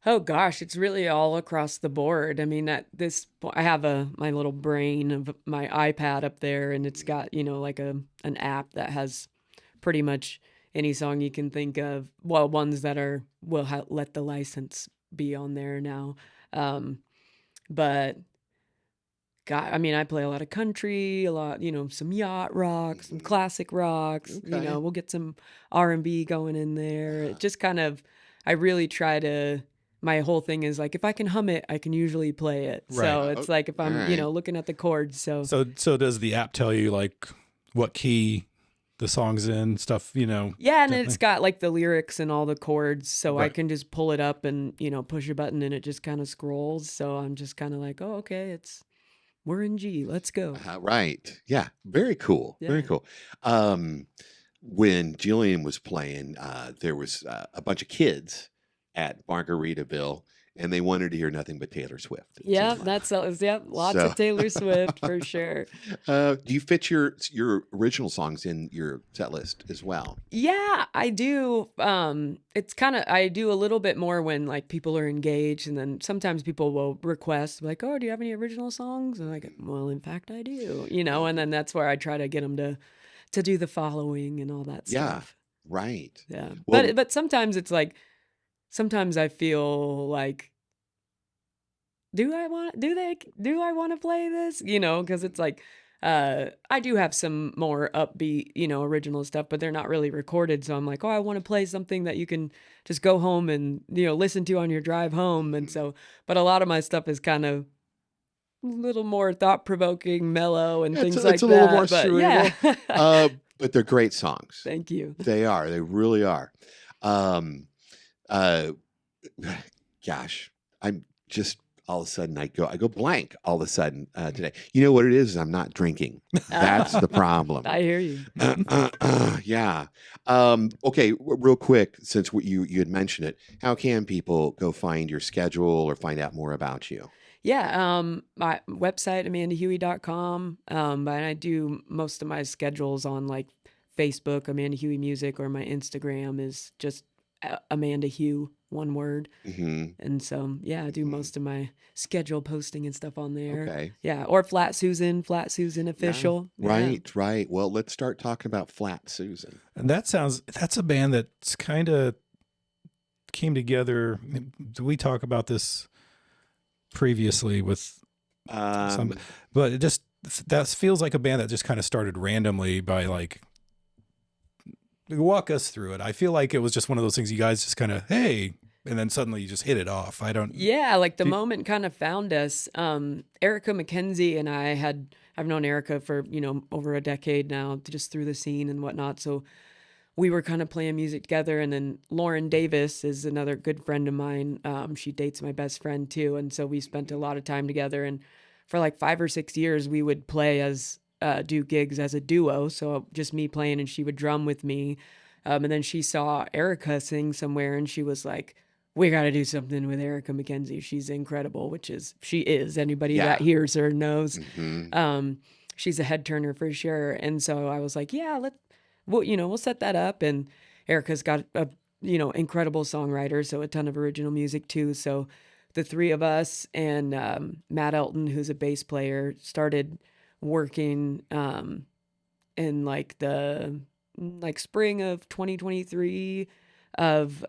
[SPEAKER 3] Oh gosh, it's really all across the board. I mean, at this point, I have my little brain of my iPad up there, and it's got like an app that has pretty much any song you can think of. Well, ones that will let the license be on there now. But God, I mean, I play a lot of country, a lot, some yacht rock, some classic rocks.
[SPEAKER 2] Okay.
[SPEAKER 3] We'll get some R&B going in there. It just kind of, I really try to. My whole thing is like, if I can hum it, I can usually play it.
[SPEAKER 1] Right.
[SPEAKER 3] So it's like if I'm,
[SPEAKER 2] All right.
[SPEAKER 3] looking at the chords. So
[SPEAKER 1] So does the app tell you like what key the song's in, stuff?
[SPEAKER 3] yeah, and it's got like the lyrics and all the chords, so I
[SPEAKER 1] Right.
[SPEAKER 3] can just pull it up and push a button and it just kind of scrolls. So I'm just kind of like, oh, okay, we're in G, let's go.
[SPEAKER 2] Right. Yeah. Very cool. Very
[SPEAKER 3] Yeah.
[SPEAKER 2] cool. When Jillian was playing, there was a bunch of kids at Margaritaville, and they wanted to hear nothing but Taylor Swift. it
[SPEAKER 3] Yeah,
[SPEAKER 2] seemed like.
[SPEAKER 3] lots
[SPEAKER 2] So-
[SPEAKER 3] of Taylor Swift for sure.
[SPEAKER 2] Do you fit your original songs in your set list as well?
[SPEAKER 3] Yeah, I do. It's kind of I do a little bit more when like people are engaged, and then sometimes people will request like, "Oh, do you have any original songs?" And I'm like, "Well, in fact, I do." And then that's where I try to get them to do the following and all that
[SPEAKER 2] Yeah.
[SPEAKER 3] stuff.
[SPEAKER 2] Right.
[SPEAKER 3] Yeah,
[SPEAKER 2] Well-
[SPEAKER 3] but sometimes it's like, sometimes I feel like, do I want to play this? Because it's like, I do have some more upbeat, original stuff, but they're not really recorded. So I'm like, oh, I want to play something that you can just go home and listen to on your drive home. And so, but a lot of my stuff is kind of a little more thought provoking, mellow, and
[SPEAKER 2] Yeah,
[SPEAKER 3] things
[SPEAKER 2] it's
[SPEAKER 3] like
[SPEAKER 2] a
[SPEAKER 3] that.
[SPEAKER 2] little more
[SPEAKER 3] but
[SPEAKER 2] cerebral.
[SPEAKER 3] yeah.
[SPEAKER 2] But they're great songs.
[SPEAKER 3] Thank you.
[SPEAKER 2] They are. They really are. Gosh, I'm just all of a sudden I go blank all of a sudden today. You know what it is? I'm not drinking. That's the problem.
[SPEAKER 3] I hear you.
[SPEAKER 2] Yeah. Okay. Real quick, since you had mentioned it, how can people go find your schedule or find out more about you?
[SPEAKER 3] Yeah, my website, amandahughey.com. And I do most of my schedules on like Facebook, Amanda Hughey Music, or my Instagram is just Amanda Hugh, one word.
[SPEAKER 2] Hmm.
[SPEAKER 3] And so, yeah, I do most of my schedule posting and stuff on there.
[SPEAKER 2] Okay.
[SPEAKER 3] Yeah, or Flat Susan official. Yeah.
[SPEAKER 2] Right. Well, let's start talking about Flat Susan.
[SPEAKER 1] And that's a band that's kind of came together. Do we talk about this previously with some? But that feels like a band that just kind of started randomly by like, walk us through it. I feel like it was just one of those things you guys just kind of, hey, and then suddenly you just hit it off.
[SPEAKER 3] Yeah, like the moment kind of found us. Erica McKenzie and I've known Erica for, over a decade now, just through the scene and whatnot. So we were kind of playing music together. And then Lauren Davis is another good friend of mine. She dates my best friend too. And so we spent a lot of time together. And for like 5 or 6 years, we would play do gigs as a duo. So just me playing and she would drum with me. And then she saw Erica sing somewhere and she was like, we got to do something with Erica McKenzie. She's incredible, she is. Anybody that hears her knows.
[SPEAKER 2] Mm-hmm.
[SPEAKER 3] She's a head turner for sure. And so I was like, yeah, we'll set that up. And Erica's got a, incredible songwriter. So a ton of original music too. So the three of us and Matt Elton, who's a bass player, started working in like the spring of 2023 of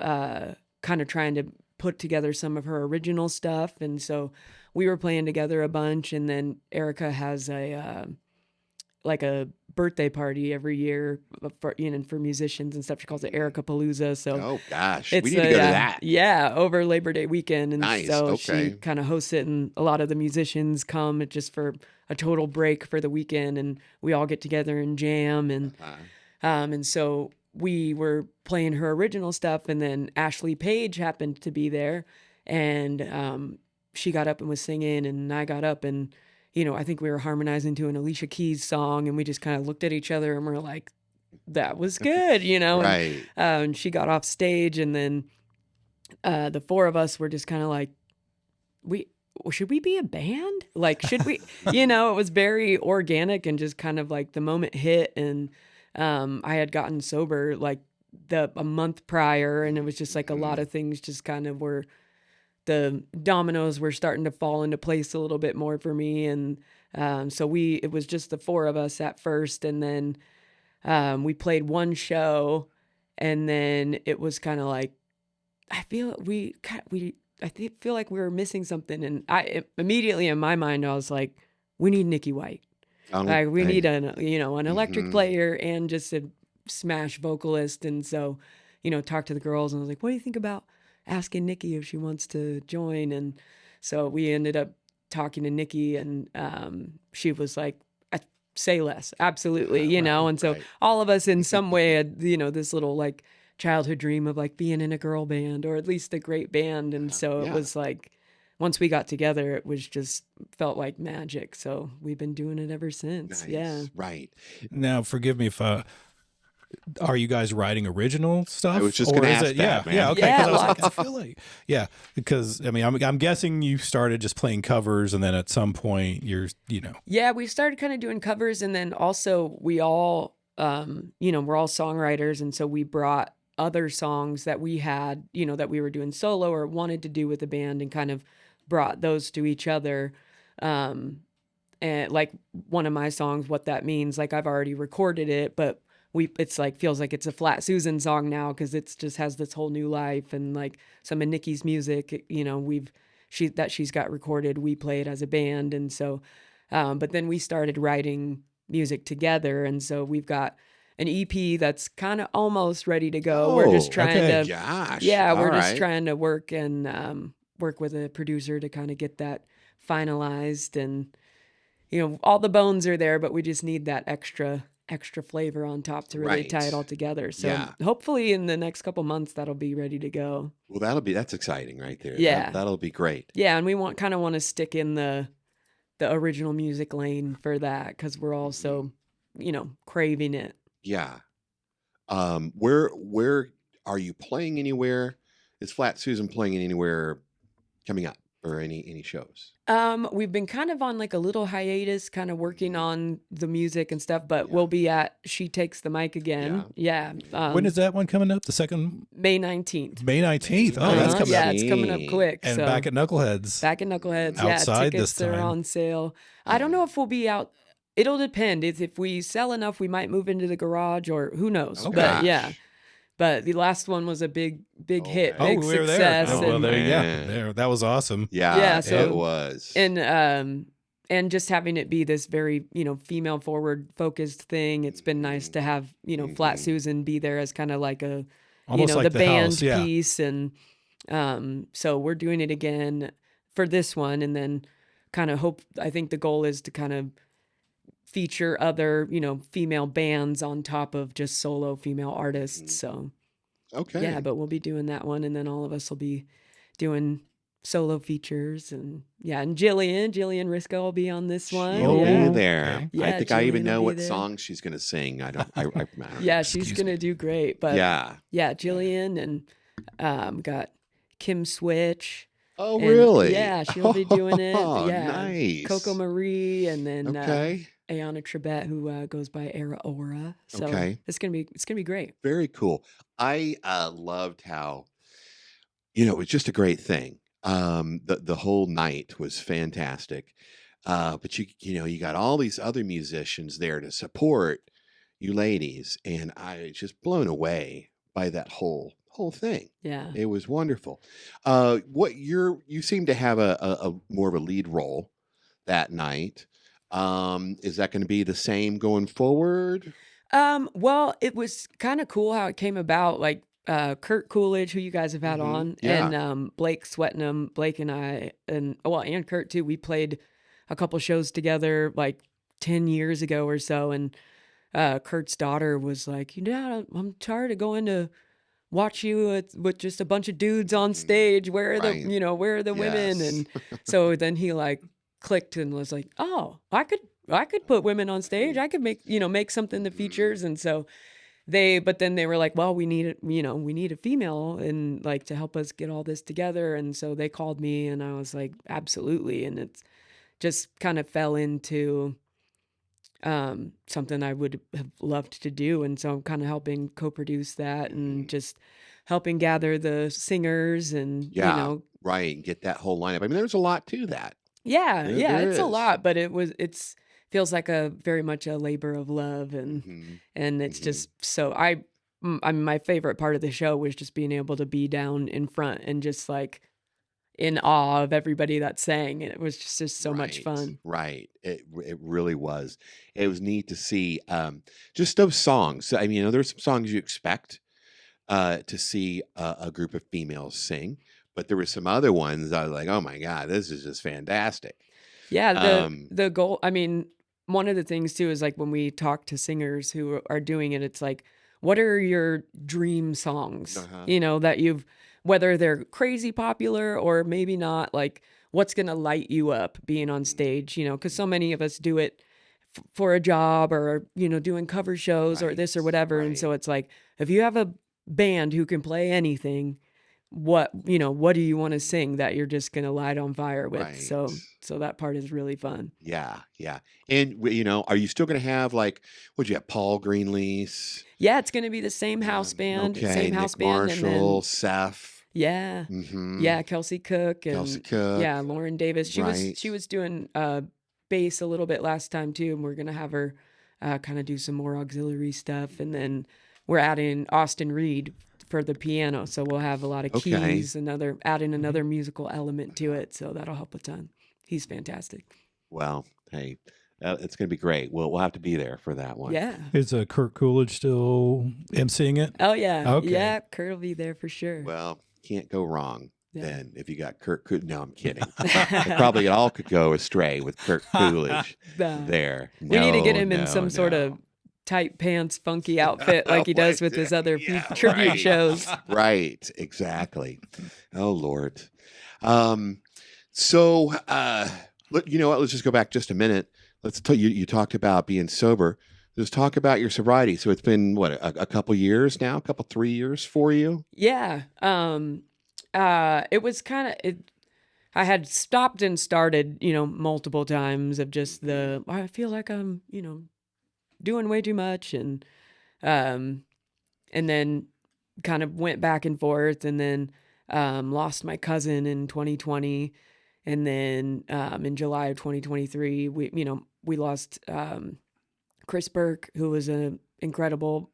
[SPEAKER 3] kind of trying to put together some of her original stuff. And so we were playing together a bunch. And then Erica has a birthday party every year for musicians and stuff. She calls it Erica Palooza. So
[SPEAKER 2] Oh gosh, we need to go to that.
[SPEAKER 3] Yeah, over Labor Day weekend. And
[SPEAKER 2] Nice,
[SPEAKER 3] so
[SPEAKER 2] okay.
[SPEAKER 3] she kind of hosts it, and a lot of the musicians come just for a total break for the weekend, and we all get together and jam. And and so we were playing her original stuff, and then Ashley Page happened to be there, and she got up and was singing, and I got up and I think we were harmonizing to an Alicia Keys song, and we just kind of looked at each other and we're like, that was good,
[SPEAKER 2] Right.
[SPEAKER 3] And she got off stage, and then the four of us were just kind of like, should we be a band? Like, should we, it was very organic and just kind of like the moment hit. And I had gotten sober like a month prior, and it was just like a lot of things just kind of were, the dominoes were starting to fall into place a little bit more for me. And so it was just the four of us at first. And then we played one show, and then it was kind of like, I feel feel like we were missing something. And immediately in my mind, I was like, we need Nikki White. Like, we need an electric player and just a smash vocalist. And so, talked to the girls, and I was like, what do you think about asking Nikki if she wants to join? And so we ended up talking to Nikki, and she was like, say less. Absolutely. And so all of us in some way had, this little like childhood dream of like being in a girl band, or at least a great band. And so it was like, once we got together, it was just felt like magic. So we've been doing it ever since.
[SPEAKER 2] Nice.
[SPEAKER 3] Yeah.
[SPEAKER 2] Right.
[SPEAKER 1] Now, forgive me if are you guys writing original stuff?
[SPEAKER 2] I was just going to ask that, man.
[SPEAKER 1] Yeah, okay.
[SPEAKER 3] Yeah,
[SPEAKER 1] I was like, I feel like, because I mean, I'm guessing you started just playing covers, and then at some point you're,
[SPEAKER 3] Yeah, we started kind of doing covers, and then also we all, we're all songwriters, and so we brought other songs that we had, that we were doing solo or wanted to do with the band, and kind of brought those to each other. And like one of my songs, What That Means, like I've already recorded it, but it's like, feels like it's a Flat Susan song now, because it's just has this whole new life. And like some of Nikki's music, she's got recorded, we played as a band. And so, but then we started writing music together. And so we've got an EP that's kind of almost ready to go. We're just trying to,
[SPEAKER 2] Gosh.
[SPEAKER 3] we're just trying to work and work with a producer to kind of get that finalized. And, all the bones are there, but we just need that extra flavor on top to really tie it all together. So hopefully in the next couple months that'll be ready to go.
[SPEAKER 2] Well, that's exciting right there.
[SPEAKER 3] Yeah.
[SPEAKER 2] That'll be great.
[SPEAKER 3] Yeah, and we want to stick in the original music lane for that, because we're also, craving it.
[SPEAKER 2] Yeah. Where are you playing anywhere? Is Flat Susan playing anywhere coming up, or any shows?
[SPEAKER 3] We've been kind of on like a little hiatus, kind of working on the music and stuff, but we'll be at She Takes the Mic again. Yeah.
[SPEAKER 1] When is that one coming up? The second?
[SPEAKER 3] May 19th.
[SPEAKER 1] May 19th. Oh, that's coming up.
[SPEAKER 3] Yeah, it's coming up quick.
[SPEAKER 1] And
[SPEAKER 3] so.
[SPEAKER 1] back at Knuckleheads. Outside
[SPEAKER 3] tickets
[SPEAKER 1] this time.
[SPEAKER 3] are on sale. I don't know if we'll be out. It'll depend. If we sell enough, we might move into the garage, or who knows.
[SPEAKER 2] Oh,
[SPEAKER 3] but
[SPEAKER 2] gosh.
[SPEAKER 3] yeah. But the last one was a big hit,
[SPEAKER 1] Oh,
[SPEAKER 3] big
[SPEAKER 1] we were
[SPEAKER 3] success.
[SPEAKER 1] there. Well,
[SPEAKER 3] and,
[SPEAKER 1] there. That was awesome.
[SPEAKER 2] Yeah,
[SPEAKER 3] so-
[SPEAKER 2] it was.
[SPEAKER 3] And just having it be this very, female forward focused thing. It's been nice to have, Flat Susan be there as kind of like a,
[SPEAKER 1] Almost like
[SPEAKER 3] the
[SPEAKER 1] the
[SPEAKER 3] band
[SPEAKER 1] house, yeah.
[SPEAKER 3] piece. And so we're doing it again for this one, and then kind of I think the goal is to kind of feature other, female bands on top of just solo female artists. So
[SPEAKER 2] Okay.
[SPEAKER 3] yeah, but we'll be doing that one, and then all of us will be doing solo features. And and Jillian Risco will be on this one.
[SPEAKER 2] She'll
[SPEAKER 3] yeah.
[SPEAKER 2] be there.
[SPEAKER 3] Yeah,
[SPEAKER 2] I think I even
[SPEAKER 3] Jillian
[SPEAKER 2] know
[SPEAKER 3] will be
[SPEAKER 2] what
[SPEAKER 3] there.
[SPEAKER 2] song she's going to sing. I don't know.
[SPEAKER 3] Yeah, she's gonna do great. But
[SPEAKER 2] Yeah.
[SPEAKER 3] Jillian, and got Kim Switch.
[SPEAKER 2] Oh,
[SPEAKER 3] and,
[SPEAKER 2] really?
[SPEAKER 3] Yeah, she'll be doing it.
[SPEAKER 2] Oh,
[SPEAKER 3] Yeah,
[SPEAKER 2] nice.
[SPEAKER 3] Coco Marie, and then
[SPEAKER 2] Okay.
[SPEAKER 3] Ayana Trebet, who goes by Era Ora. So
[SPEAKER 2] Okay.
[SPEAKER 3] it's gonna be great.
[SPEAKER 2] Very cool. I loved how, it was just a great thing. The whole night was fantastic. But you got all these other musicians there to support you ladies, and I was just blown away by that whole thing.
[SPEAKER 3] Yeah.
[SPEAKER 2] It was wonderful. You seem to have a more of a lead role that night. Is that going to be the same going forward?
[SPEAKER 3] Well, it was kind of cool how it came about. Like Kurt Coolidge, who you guys have had on,
[SPEAKER 2] Yeah.
[SPEAKER 3] and Blake Swetnam, Blake and I, and Kurt too. We played a couple shows together like 10 years ago or so, and Kurt's daughter was like, I'm tired of going to watch you with just a bunch of dudes on stage. Where are
[SPEAKER 2] Right.
[SPEAKER 3] where are the women?
[SPEAKER 2] Yes.
[SPEAKER 3] And so then he like clicked and was like, oh, I could put women on stage. I could make something that features. And so but then they were like, well, we need a female and like to help us get all this together. And so they called me and I was like, absolutely. And it's just kind of fell into something I would have loved to do. And so I'm kind of helping co-produce that and just helping gather the singers and,
[SPEAKER 2] Yeah, right. Get that whole lineup. I mean, there's a lot to that.
[SPEAKER 3] yeah,
[SPEAKER 2] There
[SPEAKER 3] it's a
[SPEAKER 2] is.
[SPEAKER 3] lot, but it's feels like a very much a labor of love and it's just so I mean, my favorite part of the show was just being able to be down in front and just like in awe of everybody that sang. And it was just so much fun.
[SPEAKER 2] Right. It really was. It was neat to see just those songs. I mean, there's some songs you expect to see a group of females sing, but there were some other ones I was like, oh my God, this is just fantastic.
[SPEAKER 3] Yeah, the goal, I mean, one of the things too is like when we talk to singers who are doing it, it's like, what are your dream songs? That whether they're crazy popular or maybe not, like what's going to light you up being on stage, because so many of us do it for a job or, doing cover shows or this or whatever. And so it's like, if you have a band who can play anything, what do you want to sing that you're just going to light on fire with? So that part is really fun.
[SPEAKER 2] Yeah. And are you still going to have like, what'd you have, Paul Greenlease?
[SPEAKER 3] Yeah, it's going to be the same house band,
[SPEAKER 2] Nick Marshall, and then, Seth.
[SPEAKER 3] Yeah. Yeah, Kelsey Cook and yeah, Lauren Davis. She was doing bass a little bit last time too, and we're going to have her kind of do some more auxiliary stuff, and then we're adding Austin Reed for the piano, so we'll have a lot of keys, adding another musical element to it, so that'll help a ton. He's fantastic.
[SPEAKER 2] Well, hey, it's going to be great. We'll have to be there for that one.
[SPEAKER 3] Yeah.
[SPEAKER 1] Is Kurt Coolidge still emceeing it?
[SPEAKER 3] Oh yeah.
[SPEAKER 1] Okay.
[SPEAKER 3] Yeah, Kurt will be there for sure.
[SPEAKER 2] Well, can't go wrong. Yeah. Then if you got Kurt Coolidge, no, I'm kidding. Probably it all could go astray with Kurt Coolidge there.
[SPEAKER 3] We need to get him in some sort of tight pants, funky outfit like he does with his other tribute shows.
[SPEAKER 2] Right, exactly. Oh Lord. So, you know what? Let's just go back just a minute. Let's tell you. You talked about being sober. Let's talk about your sobriety. So it's been what a couple years now, 3 years for you.
[SPEAKER 3] Yeah. It was kind of I had stopped and started, multiple times of just I feel like I'm, doing way too much, and then kind of went back and forth, and then lost my cousin in 2020, and then in July of 2023 we lost Chris Burke, who was an incredible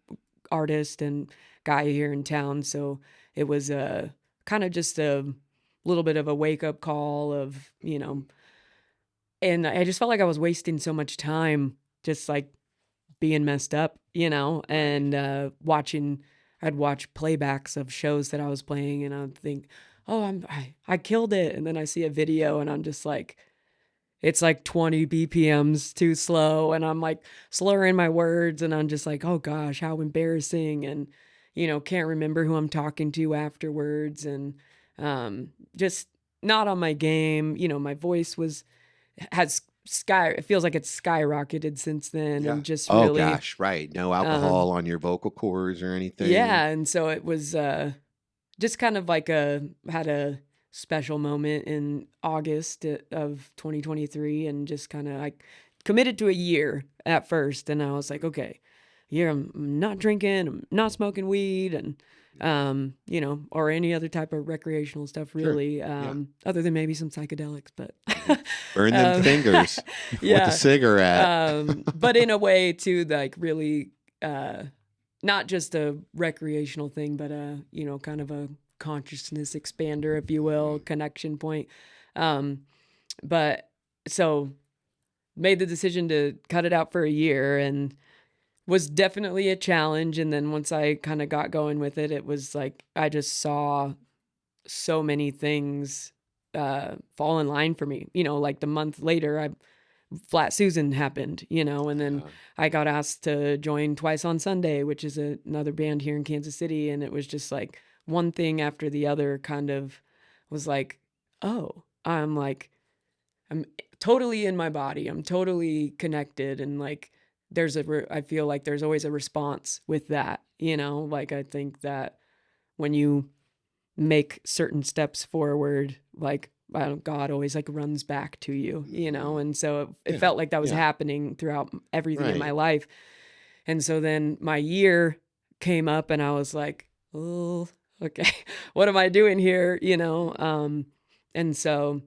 [SPEAKER 3] artist and guy here in town. So it was kind of just a little bit of a wake up call of and I just felt like I was wasting so much time just like being messed up, and I'd watch playbacks of shows that I was playing, and I'd think, oh, I killed it. And then I see a video and I'm just like, it's like 20 BPMs too slow. And I'm like slurring my words, and I'm just like, oh gosh, how embarrassing. And, can't remember who I'm talking to afterwards. And just not on my game. My voice it feels like it's skyrocketed since then. Yeah. And just really,
[SPEAKER 2] oh gosh, right. No alcohol on your vocal cords or anything.
[SPEAKER 3] Yeah. And so it was just kind of like had a special moment in August of 2023, and just kind of like committed to a year at first. And I was like, okay, here I'm not drinking, I'm not smoking weed, and or any other type of recreational stuff, really. Sure. Other than maybe some psychedelics, but
[SPEAKER 2] burn them fingers with a cigarette.
[SPEAKER 3] But in a way too, like really not just a recreational thing, but kind of a consciousness expander, if you will, connection point. But so made the decision to cut it out for a year, and was definitely a challenge. And then once I kind of got going with it, it was like I just saw so many things fall in line for me. Like the month later, Flat Susan happened, and then I got asked to join Twice on Sunday, which is another band here in Kansas City. And it was just like one thing after the other kind of was like, oh, I'm like, I'm totally in my body. I'm totally connected. And like, I feel like there's always a response with that, you know, like I think that when you make certain steps forward, like, I don't, God always like runs back to you, you know? And so it
[SPEAKER 2] Yeah.
[SPEAKER 3] felt like that was
[SPEAKER 2] Yeah.
[SPEAKER 3] happening throughout everything in my
[SPEAKER 2] Right.
[SPEAKER 3] life. And so then my year came up and I was like, oh, okay, what am I doing here? You know? And so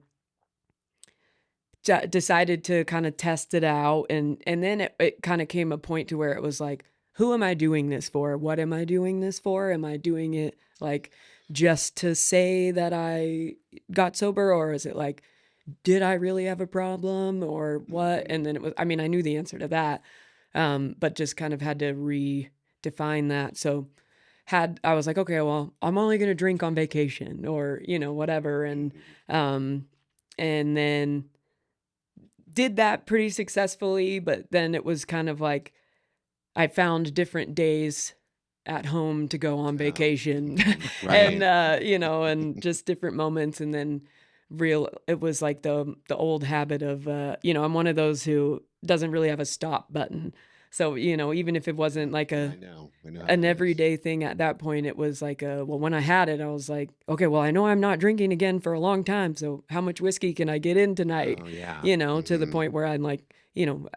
[SPEAKER 3] decided to kind of test it out. And then it kind of came a point to where it was like, who am I doing this for? What am I doing this for? Am I doing it like just to say that I got sober? Or is it like, did I really have a problem or what? And then it was, I mean, I knew the answer to that, but just kind of had to redefine that. So I was like, okay, well, I'm only going to drink on vacation or, you know, whatever. And then did that pretty successfully, but then it was kind of like I found different days at home to go on vacation
[SPEAKER 2] Right.
[SPEAKER 3] and you know, and just different moments. And then it was like the old habit of you know, I'm one of those who doesn't really have a stop button. So, you know, even if it wasn't like
[SPEAKER 2] I know how
[SPEAKER 3] an
[SPEAKER 2] that is.
[SPEAKER 3] everyday thing at that point, it was like well, when I had it, I was like, okay, well, I know I'm not drinking again for a long time, so how much whiskey can I get in tonight?
[SPEAKER 2] Oh yeah.
[SPEAKER 3] You know, to the point where I'm like, you know,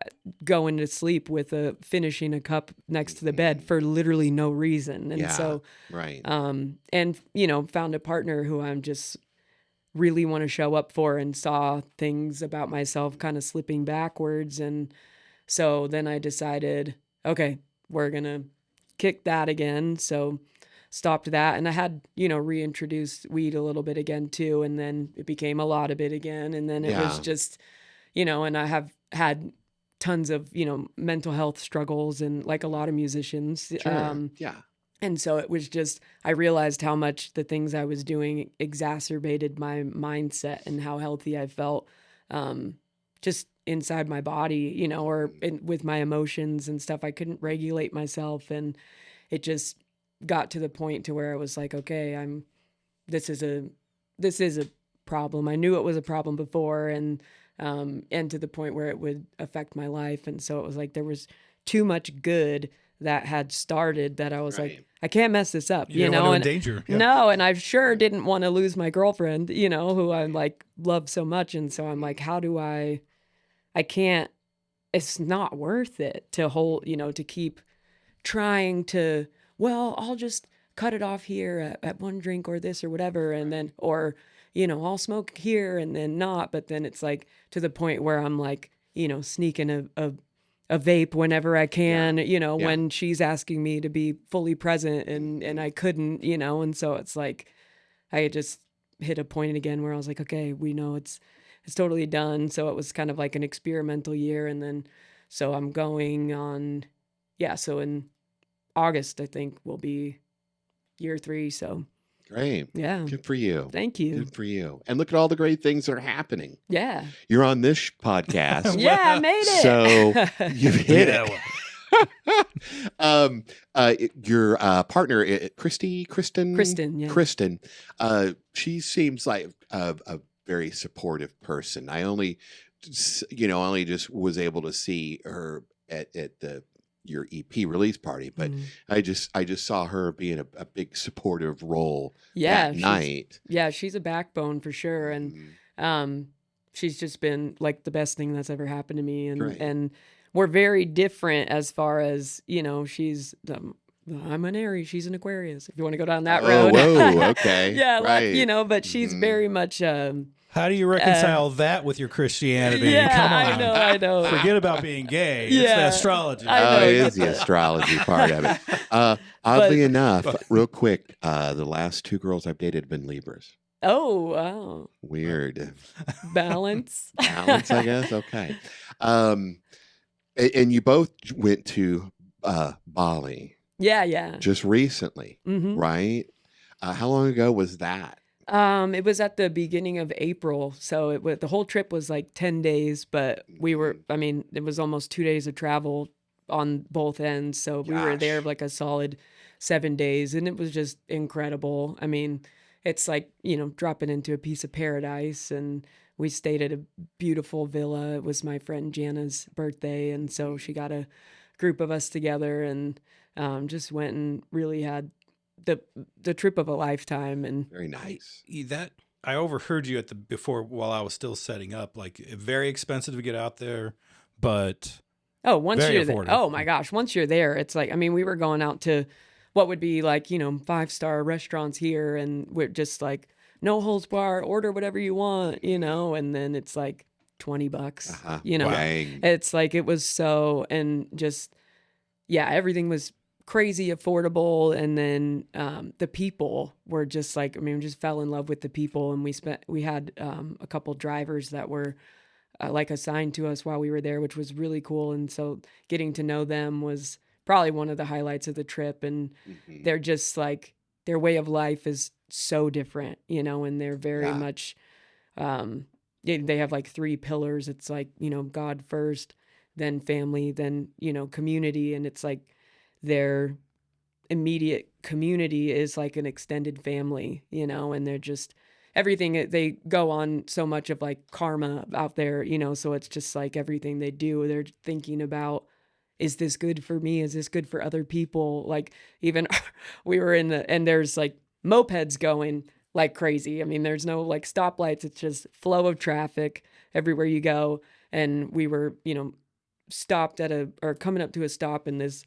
[SPEAKER 3] going to sleep with finishing a cup next to the bed for literally no reason. And
[SPEAKER 2] Yeah.
[SPEAKER 3] so
[SPEAKER 2] Right.
[SPEAKER 3] and you know, found a partner who I'm just really want to show up for, and saw things about myself kind of slipping backwards. And so then I decided, okay, we're going to kick that again. So stopped that. And I had, you know, reintroduced weed a little bit again too. And then it became a lot of it again. And then it was
[SPEAKER 2] Yeah.
[SPEAKER 3] just, you know, and I have had tons of, you know, mental health struggles, and like a lot of musicians.
[SPEAKER 2] Sure. Yeah.
[SPEAKER 3] And so it was just, I realized how much the things I was doing exacerbated my mindset and how healthy I felt, just inside my body, you know, or with my emotions and stuff. I couldn't regulate myself. And it just got to the point to where I was like, okay, this is a problem. I knew it was a problem before, and to the point where it would affect my life. And so it was like, there was too much good that had started that I was
[SPEAKER 2] Right.
[SPEAKER 3] like, I can't mess this up, you
[SPEAKER 1] don't
[SPEAKER 3] know?
[SPEAKER 1] want
[SPEAKER 3] And
[SPEAKER 1] to endanger. Yeah.
[SPEAKER 3] no, and I sure didn't want to lose my girlfriend, you know, who I like love so much. And so I'm like, how do I can't, it's not worth it to hold, you know, to keep trying to, well, I'll just cut it off here at one drink or this or whatever. And then, or, you know, I'll smoke here and then not. But then it's like to the point where I'm like, you know, sneaking a vape whenever I can, you know,
[SPEAKER 2] Yeah.
[SPEAKER 3] when she's asking me to be fully present and I couldn't, you know. And so it's like, I just hit a point again where I was like, okay, we know it's totally done. So it was kind of like an experimental year. And then, so I'm going on, yeah. So in August, I think will be year 3. So
[SPEAKER 2] Great.
[SPEAKER 3] yeah,
[SPEAKER 2] Good for you.
[SPEAKER 3] thank you.
[SPEAKER 2] Good for you. And look at all the great things that are happening.
[SPEAKER 3] Yeah.
[SPEAKER 2] You're on this podcast.
[SPEAKER 3] Yeah, I made it.
[SPEAKER 2] So you've hit
[SPEAKER 1] Yeah,
[SPEAKER 2] it. Your partner, Kristen,
[SPEAKER 3] yeah.
[SPEAKER 2] Kristen, she seems like a very supportive person. I only just was able to see her at your EP release party, but I just saw her being a big supportive role that night.
[SPEAKER 3] Yeah, she's a backbone for sure. And she's just been like the best thing that's ever happened to me. And we're very different as far as, you know, she's I'm an Aries, she's an Aquarius, if you want to go down that road.
[SPEAKER 2] Whoa, okay.
[SPEAKER 3] Yeah,
[SPEAKER 2] right.
[SPEAKER 3] you know, but she's very much
[SPEAKER 1] how do you reconcile that with your Christianity?
[SPEAKER 3] Yeah,
[SPEAKER 1] Come on.
[SPEAKER 3] I know.
[SPEAKER 1] Forget about being gay. It's
[SPEAKER 3] Yeah.
[SPEAKER 1] the astrology.
[SPEAKER 3] I know,
[SPEAKER 2] It
[SPEAKER 3] get
[SPEAKER 2] is the astrology part of it. Oddly enough, real quick, the last 2 girls I've dated have been Libras.
[SPEAKER 3] Oh, wow.
[SPEAKER 2] Weird.
[SPEAKER 3] Balance.
[SPEAKER 2] Balance, I guess. Okay. And you both went to Bali
[SPEAKER 3] Yeah.
[SPEAKER 2] just recently, right? How long ago was that?
[SPEAKER 3] It was at the beginning of April, so the whole trip was like 10 days, but it was almost 2 days of travel on both ends, so we were there like a solid 7 days, and it was just incredible. I mean, it's like, you know, dropping into a piece of paradise, and we stayed at a beautiful villa. It was my friend Jana's birthday, and so she got a group of us together and just went and really had the trip of a lifetime. And
[SPEAKER 2] Very nice.
[SPEAKER 1] I overheard you before while I was still setting up. Like, very expensive to get out there, but
[SPEAKER 3] once
[SPEAKER 1] very
[SPEAKER 3] you're there,
[SPEAKER 1] affordable.
[SPEAKER 3] oh my gosh, once you're there, it's like, I mean, we were going out to what would be like, 5-star restaurants here, and we're just like no holds bar, order whatever you want, and then it's like $20,
[SPEAKER 2] Wow. Dang.
[SPEAKER 3] It's like, it was so, and just, yeah, everything was crazy affordable. And then the people were just like, I mean, we just fell in love with the people, and we had a couple drivers that were like assigned to us while we were there, which was really cool. And so getting to know them was probably one of the highlights of the trip. And they're just like, their way of life is so different, and they're very much, they have like 3 pillars. It's like, God first, then family, then, community. And it's like their immediate community is like an extended family, and they're just, everything, they go on so much of like karma out there, so it's just like everything they do, they're thinking about, is this good for me? Is this good for other people? Like, even we were and there's like mopeds going like crazy. I mean, there's no like stoplights. It's just flow of traffic everywhere you go. And we were, stopped or coming up to a stop, and this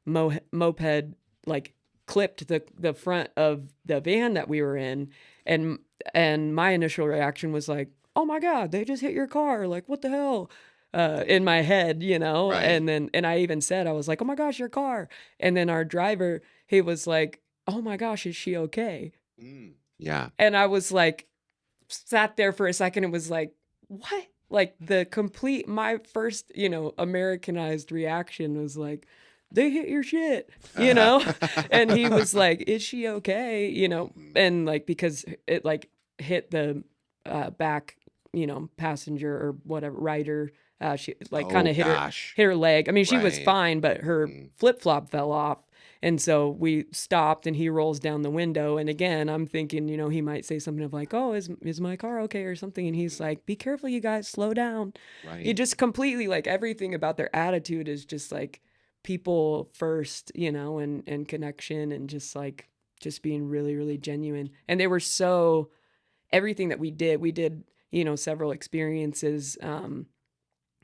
[SPEAKER 3] moped like clipped the front of the van that we were in. And my initial reaction was like, oh my God, they just hit your car. Like, what the hell? In my head,
[SPEAKER 2] Right.
[SPEAKER 3] and I even said, I was like, oh my gosh, your car. And then our driver, he was like, oh my gosh, is she okay?
[SPEAKER 2] Yeah.
[SPEAKER 3] And I was like, sat there for a second. It was like, what? Like my first, Americanized reaction was like, they hit your shit, and he was like, is she okay? And like, because it like hit the back, passenger or whatever, rider. She like kind of hit her leg. I mean, she was fine, but her flip-flop fell off. And so we stopped, and he rolls down the window. And again, I'm thinking, he might say something of like, oh, is my car okay or something? And he's like, be careful, you guys, slow down.
[SPEAKER 2] Right.
[SPEAKER 3] You just completely, like, everything about their attitude is just like people first, and connection, and just like, just being really, really genuine. And they were so, everything that we did, several experiences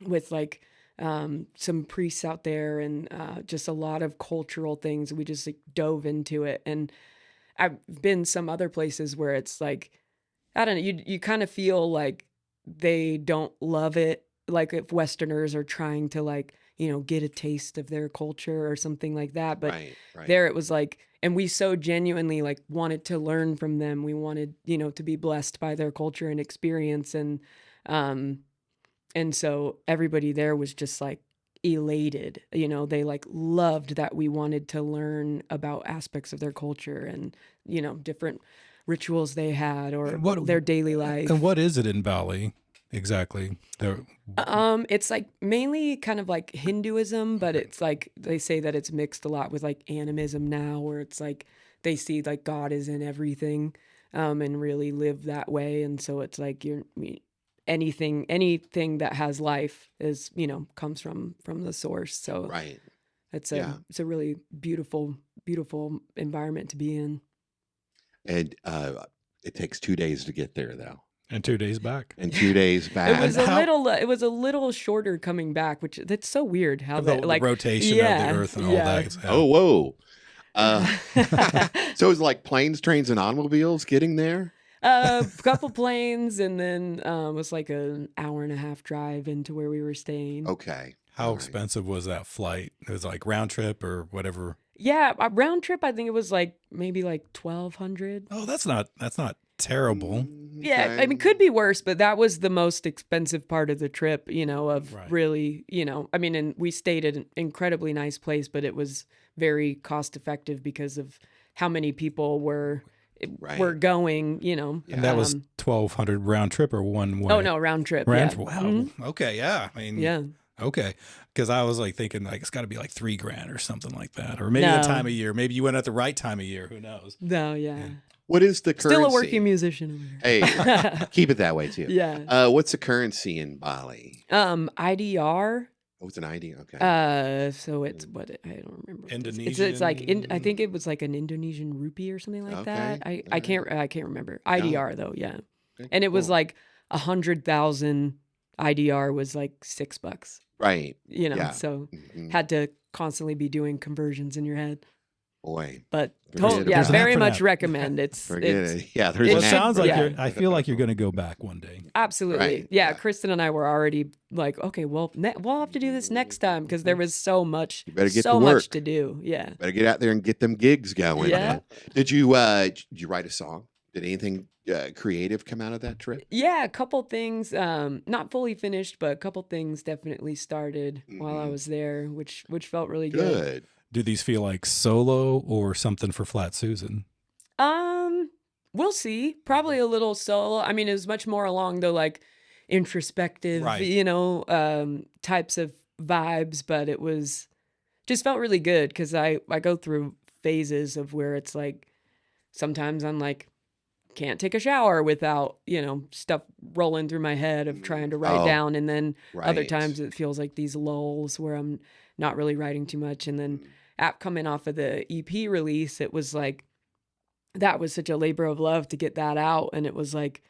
[SPEAKER 3] with like some priests out there, and just a lot of cultural things. We just like dove into it. And I've been some other places where it's like, I don't know, you kind of feel like they don't love it, like if Westerners are trying to like, get a taste of their culture or something like that. But
[SPEAKER 2] Right.
[SPEAKER 3] there it was like, and we so genuinely like wanted to learn from them. We wanted, to be blessed by their culture and experience. And so everybody there was just like elated, they like loved that we wanted to learn about aspects of their culture and, different rituals they had or their daily life.
[SPEAKER 1] And what is it in Bali exactly?
[SPEAKER 3] It's like mainly kind of like Hinduism, but it's like, they say that it's mixed a lot with like animism now, where it's like, they see like God is in everything, and really live that way. And so it's like, anything that has life is, comes from the source. So
[SPEAKER 2] Right.
[SPEAKER 3] it's a really beautiful environment to be in.
[SPEAKER 2] And it takes 2 days to get there, though.
[SPEAKER 1] And 2 days back.
[SPEAKER 2] And 2 days back.
[SPEAKER 3] It was a little shorter coming back, which that's so weird how
[SPEAKER 1] the rotation of the earth and all that.
[SPEAKER 2] Oh, whoa. So it was like planes, trains, and automobiles getting there?
[SPEAKER 3] A couple planes, and then it was like an hour and a half drive into where we were staying.
[SPEAKER 2] Okay.
[SPEAKER 1] How expensive was that flight? It was like round trip or whatever.
[SPEAKER 3] Yeah, a round trip. I think it was like maybe like 1,200.
[SPEAKER 1] Oh, that's not terrible.
[SPEAKER 3] Yeah, I mean, could be worse, but that was the most expensive part of the trip. Really, I mean, and we stayed at an incredibly nice place, but it was very cost effective because of how many people were going,
[SPEAKER 1] And that was 1,200 round trip or one way?
[SPEAKER 3] Oh, no, round trip.
[SPEAKER 1] Wow.
[SPEAKER 3] Mm-hmm.
[SPEAKER 1] Okay. Yeah. I mean,
[SPEAKER 3] yeah.
[SPEAKER 1] Okay. Because I was like thinking like it's got to be like $3,000 or something like that. Or maybe the time of year. Maybe you went at the right time of year. Who knows?
[SPEAKER 3] No, yeah.
[SPEAKER 2] What is the currency?
[SPEAKER 3] Still a working musician over
[SPEAKER 2] Hey,
[SPEAKER 3] there.
[SPEAKER 2] keep it that way too.
[SPEAKER 3] Yeah.
[SPEAKER 2] What's the currency in Bali?
[SPEAKER 3] IDR.
[SPEAKER 2] Oh, it's an ID. Okay.
[SPEAKER 3] So it's what I don't remember.
[SPEAKER 1] Indonesian.
[SPEAKER 3] It's like I think it was like an Indonesian rupee or something like that.
[SPEAKER 2] Okay.
[SPEAKER 3] I can't remember. IDR though, yeah.
[SPEAKER 2] Okay,
[SPEAKER 3] And it was
[SPEAKER 2] cool.
[SPEAKER 3] like 100,000 IDR was like $6.
[SPEAKER 2] Right.
[SPEAKER 3] You know,
[SPEAKER 2] Yeah.
[SPEAKER 3] so
[SPEAKER 2] Mhm.
[SPEAKER 3] had to constantly be doing conversions in your head.
[SPEAKER 2] Boy.
[SPEAKER 3] But
[SPEAKER 2] Forget it.
[SPEAKER 3] yeah,
[SPEAKER 1] There's an app
[SPEAKER 3] very
[SPEAKER 1] for
[SPEAKER 3] much
[SPEAKER 1] that.
[SPEAKER 3] recommend. It's
[SPEAKER 2] Forget
[SPEAKER 3] it's
[SPEAKER 2] it. Yeah, there's
[SPEAKER 3] it
[SPEAKER 1] Well,
[SPEAKER 2] an
[SPEAKER 1] it
[SPEAKER 3] should-
[SPEAKER 2] app
[SPEAKER 1] sounds
[SPEAKER 2] for
[SPEAKER 1] like
[SPEAKER 3] yeah.
[SPEAKER 2] that.
[SPEAKER 1] I feel like you're going to go back one day.
[SPEAKER 3] Absolutely.
[SPEAKER 2] Right,
[SPEAKER 3] Yeah,
[SPEAKER 2] yeah.
[SPEAKER 3] Kristen and I were already like, okay, well, we'll have to do this next time because there was so much,
[SPEAKER 2] You better get
[SPEAKER 3] so
[SPEAKER 2] to
[SPEAKER 3] much
[SPEAKER 2] work.
[SPEAKER 3] to do. Yeah.
[SPEAKER 2] Better get out there and get them gigs going.
[SPEAKER 3] Yeah.
[SPEAKER 2] man. Did you write a song? Did anything creative come out of that trip?
[SPEAKER 3] Yeah, a couple things, not fully finished, but a couple things definitely started while I
[SPEAKER 2] Mhm.
[SPEAKER 3] was there, which felt really good.
[SPEAKER 2] Good.
[SPEAKER 1] Do these feel like solo or something for Flat Susan?
[SPEAKER 3] We'll see. Probably a little solo. I mean, it was much more along the like introspective,
[SPEAKER 1] Right.
[SPEAKER 3] types of vibes, but it was just felt really good because I go through phases of where it's like sometimes I'm like can't take a shower without, stuff rolling through my head of trying to write
[SPEAKER 2] Oh,
[SPEAKER 3] down. And then other
[SPEAKER 2] right.
[SPEAKER 3] times it feels like these lulls where I'm not really writing too much. And then app coming off of the EP release, it was like, that was such a labor of love to get that out. And it was like,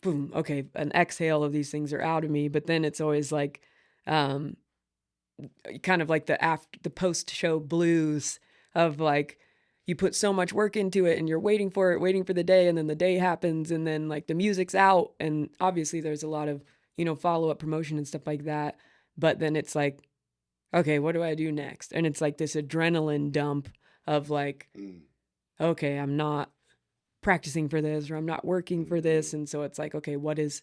[SPEAKER 3] boom, okay, an exhale of these things are out of me. But then it's always like, kind of like the post show blues of like, you put so much work into it and you're waiting for the day, and then the day happens and then like the music's out, and obviously there's a lot of, follow-up promotion and stuff like that. But then it's like, okay, what do I do next? And it's like this adrenaline dump of like, okay, I'm not practicing for this, or I'm not working for this. And so it's like, okay, what's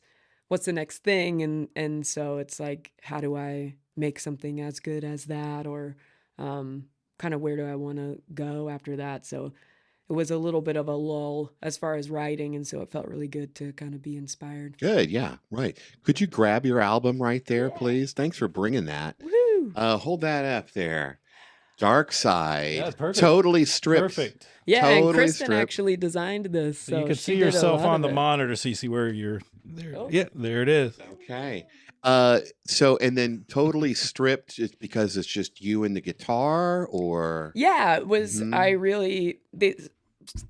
[SPEAKER 3] the next thing? And so it's like, how do I make something as good as that? Or, kind of where do I want to go after that? So it was a little bit of a lull as far as writing, and so it felt really good to kind of be inspired.
[SPEAKER 2] Good. Yeah. Right. Could you grab your album right there, please? Thanks for bringing that.
[SPEAKER 3] Woo!
[SPEAKER 2] Hold that up there. Dark Side.
[SPEAKER 1] Yeah, perfect.
[SPEAKER 2] Totally stripped.
[SPEAKER 1] Perfect.
[SPEAKER 3] Yeah, and
[SPEAKER 2] Totally
[SPEAKER 3] Kristen
[SPEAKER 2] stripped.
[SPEAKER 3] actually designed this,
[SPEAKER 1] So
[SPEAKER 3] so
[SPEAKER 1] you can
[SPEAKER 3] she
[SPEAKER 1] see
[SPEAKER 3] did a
[SPEAKER 1] yourself
[SPEAKER 3] lot
[SPEAKER 1] on
[SPEAKER 3] of
[SPEAKER 1] the
[SPEAKER 3] it.
[SPEAKER 1] monitor, so you see where you're there.
[SPEAKER 3] Oh.
[SPEAKER 1] Yeah, there it is.
[SPEAKER 2] Okay. So and then totally stripped just because it's just you and the guitar, or
[SPEAKER 3] Yeah, it was.
[SPEAKER 2] Mhm.
[SPEAKER 3] I really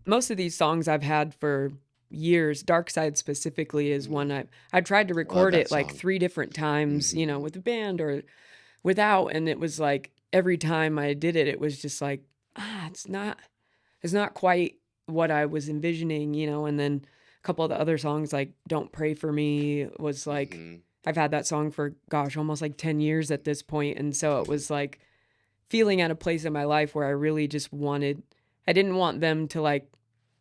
[SPEAKER 3] most of these songs I've had for years. Dark Side specifically is one I tried to record
[SPEAKER 2] that
[SPEAKER 3] it like
[SPEAKER 2] song.
[SPEAKER 3] 3 different times,
[SPEAKER 2] Mhm.
[SPEAKER 3] with the band or without, and it was like every time I did it, it was just like, it's not quite what I was envisioning, and then a couple of the other songs like Don't Pray for Me was like,
[SPEAKER 2] Mhm.
[SPEAKER 3] I've had that song for almost like 10 years at this point, and so it was like feeling at a place in my life where I really just I didn't want them to like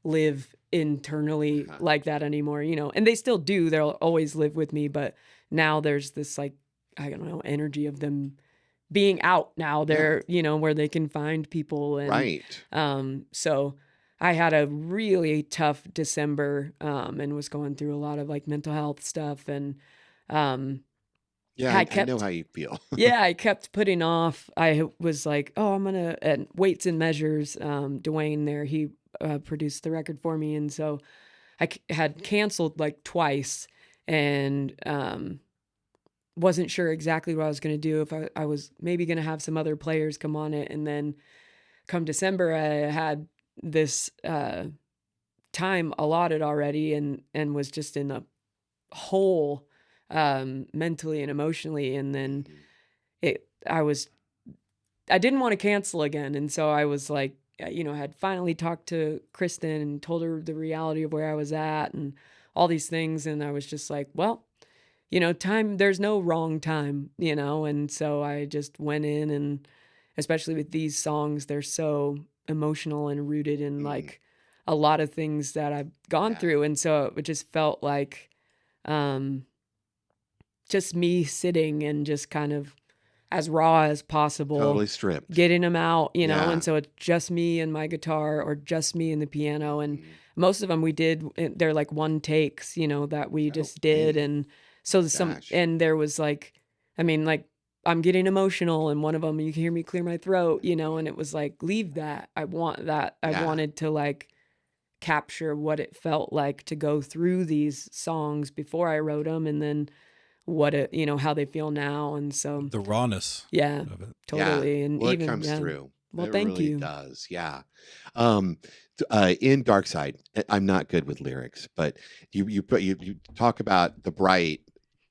[SPEAKER 3] live internally like that anymore, and they still do, they'll always live with me, but now there's this like, I don't know, energy of them being out now. They're, where they can find people. And
[SPEAKER 2] Right.
[SPEAKER 3] so I had a really tough December, and was going through a lot of like mental health stuff, and
[SPEAKER 2] Yeah,
[SPEAKER 3] I
[SPEAKER 2] I
[SPEAKER 3] kept
[SPEAKER 2] know how you feel.
[SPEAKER 3] yeah, I kept putting off. I was like, oh, I'm gonna, and Weights and Measures, Dwayne there, he produced the record for me, and so I had canceled like twice, and wasn't sure exactly what I was gonna do, if I was maybe gonna have some other players come on it, and then come December, I had this time allotted already, and was just in a hole, mentally and emotionally, and then I didn't want to cancel again, and so I was like, had finally talked to Kristen and told her the reality of where I was at and all these things, and I was just like, well, there's no wrong time, and so I just went in, and especially with these songs, they're so emotional and rooted in like a lot of things that I've gone through, and so it just felt like just me sitting and just kind of as raw as possible,
[SPEAKER 2] Totally stripped.
[SPEAKER 3] getting them out,
[SPEAKER 2] Yeah.
[SPEAKER 3] and so it's just me and my guitar, or just me and the piano, and most of them they're like one takes, that we just did,
[SPEAKER 2] man.
[SPEAKER 3] and so
[SPEAKER 2] Gosh.
[SPEAKER 3] and there was like, I mean, like, I'm getting emotional, and one of them, you can hear me clear my throat, and it was like, leave that. I want that. I
[SPEAKER 2] Yeah.
[SPEAKER 3] wanted to like capture what it felt like to go through these songs before I wrote them, and then what it, how they feel now. And so,
[SPEAKER 1] The rawness
[SPEAKER 3] yeah,
[SPEAKER 1] of it.
[SPEAKER 3] totally. And
[SPEAKER 2] Well, it
[SPEAKER 3] even,
[SPEAKER 2] comes
[SPEAKER 3] yeah.
[SPEAKER 2] through.
[SPEAKER 3] Well,
[SPEAKER 2] It
[SPEAKER 3] thank
[SPEAKER 2] really
[SPEAKER 3] you.
[SPEAKER 2] does. Yeah. In Dark Side, I'm not good with lyrics, but you talk about the bright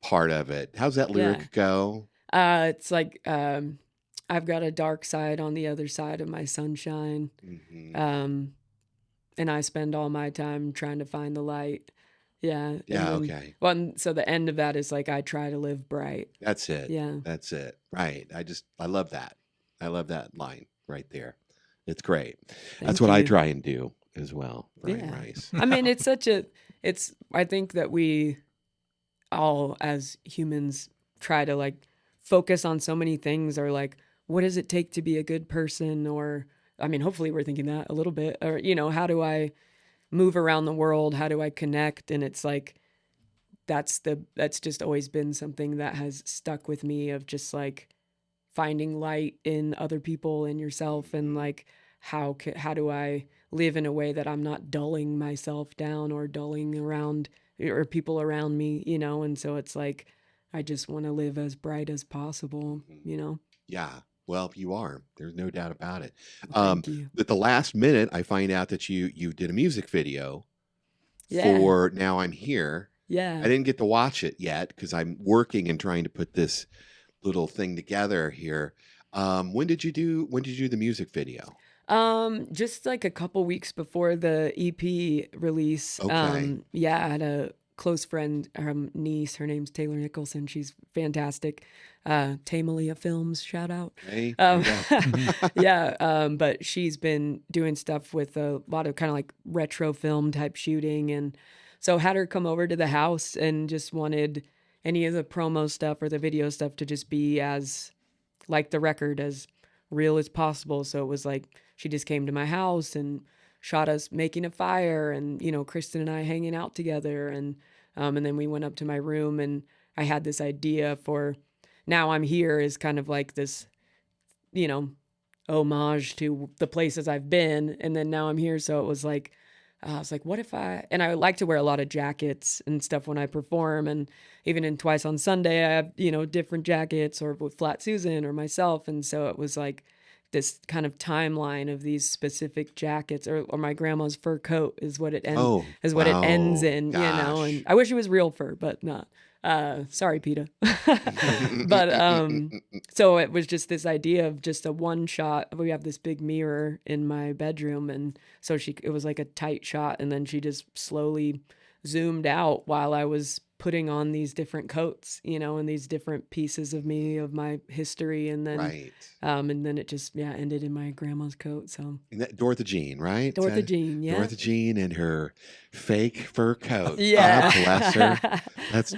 [SPEAKER 2] part of it. How's that lyric go?
[SPEAKER 3] It's like, I've got a dark side on the other side of my sunshine.
[SPEAKER 2] Mm-hmm.
[SPEAKER 3] And I spend all my time trying to find the light. Yeah.
[SPEAKER 2] Yeah.
[SPEAKER 3] And then,
[SPEAKER 2] Okay.
[SPEAKER 3] well, so the end of that is like, I try to live bright.
[SPEAKER 2] That's it.
[SPEAKER 3] Yeah.
[SPEAKER 2] That's it. Right. I love that. I love that line right there. It's great. That's what I try and do as well. Brian Rice.
[SPEAKER 3] I mean, I think that we all as humans try to like focus on so many things, or like, what does it take to be a good person? Or, I mean, hopefully we're thinking that a little bit, or, how do I move around the world? How do I connect? And it's like, that's just always been something that has stuck with me, of just like finding light in other people and yourself, and like, how do I live in a way that I'm not dulling myself down or dulling around or people around me, and so it's like, I just want to live as bright as possible,
[SPEAKER 2] Yeah. Well, you are. There's no doubt about it.
[SPEAKER 3] Thank you.
[SPEAKER 2] At the last minute, I find out that you did a music video for Now I'm Here.
[SPEAKER 3] Yeah.
[SPEAKER 2] I didn't get to watch it yet because I'm working and trying to put this little thing together here. When did you do the music video?
[SPEAKER 3] Just like a couple weeks before the EP release.
[SPEAKER 2] Okay.
[SPEAKER 3] I had a close friend, niece, her name's Taylor Nicholson. She's fantastic. Tamalia Films, shout out.
[SPEAKER 2] Hey,
[SPEAKER 3] but she's been doing stuff with a lot of kind of like retro film type shooting. And so had her come over to the house and just wanted any of the promo stuff or the video stuff to just be as like the record, as real as possible. So it was like, she just came to my house and shot us making a fire, and, Kristen and I hanging out together. And then we went up to my room, and I had this idea for Now I'm Here is kind of like this, homage to the places I've been. And then Now I'm Here. So it was like, I was like, what if and I like to wear a lot of jackets and stuff when I perform. And even in Twice on Sunday, I have, different jackets, or with Flat Susan or myself. And so it was like this kind of timeline of these specific jackets, or my grandma's fur coat is what it ends in,
[SPEAKER 2] Gosh.
[SPEAKER 3] and I wish it was real fur, but not. Sorry, PETA. But so it was just this idea of just a one shot. We have this big mirror in my bedroom, and so it was like a tight shot, and then she just slowly zoomed out while I was putting on these different coats, and these different pieces of me, of my history, and then and then it just ended in my grandma's coat. So
[SPEAKER 2] and that Dorothy Jean, right?
[SPEAKER 3] Dorothy Jean, yeah.
[SPEAKER 2] Dorothy Jean and her fake fur coat.
[SPEAKER 3] Yeah.
[SPEAKER 2] God bless her. That's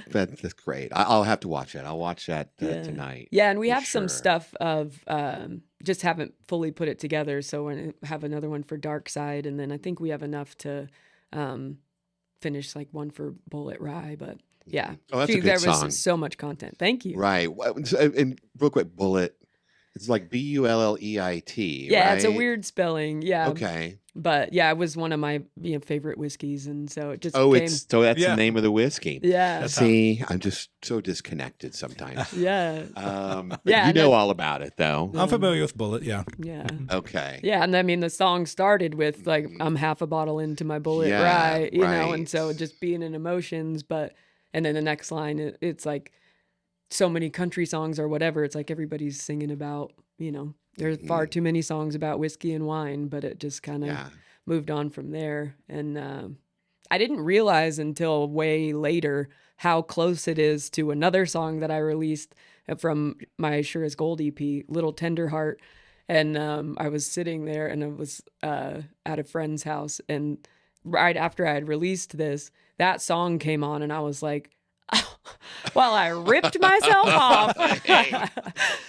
[SPEAKER 2] great. I'll have to watch it. I'll watch that tonight.
[SPEAKER 3] Yeah, and we have some stuff of just haven't fully put it together. So we're gonna have another one for Dark Side, and then I think we have enough to finish like one for Bullet Rye, but. Yeah.
[SPEAKER 2] Oh, that's a good song.
[SPEAKER 3] There was so much content. Thank you.
[SPEAKER 2] Right. And real quick, Bullet. It's like Bulleit.
[SPEAKER 3] Yeah,
[SPEAKER 2] right?
[SPEAKER 3] It's a weird spelling. Yeah.
[SPEAKER 2] Okay.
[SPEAKER 3] But yeah, it was one of my favorite whiskeys, and so it just
[SPEAKER 2] so that's the name of the whiskey.
[SPEAKER 3] Yeah.
[SPEAKER 2] See, I'm just so disconnected sometimes.
[SPEAKER 3] Yeah.
[SPEAKER 2] You know all about it though.
[SPEAKER 1] I'm familiar with Bullet. Yeah.
[SPEAKER 3] Yeah.
[SPEAKER 2] Okay.
[SPEAKER 3] Yeah, and I mean the song started with like I'm half a bottle into my Bullet Rye, you know, and so just being in emotions, and then the next line, it's like so many country songs or whatever. It's like everybody's singing about, there's far too many songs about whiskey and wine, but it just kind of moved on from there. And I didn't realize until way later how close it is to another song that I released from my Sure As Gold EP, Little Tender Heart. And I was sitting there, and I was at a friend's house, and right after I had released this, that song came on, and I was like, well, I ripped myself off.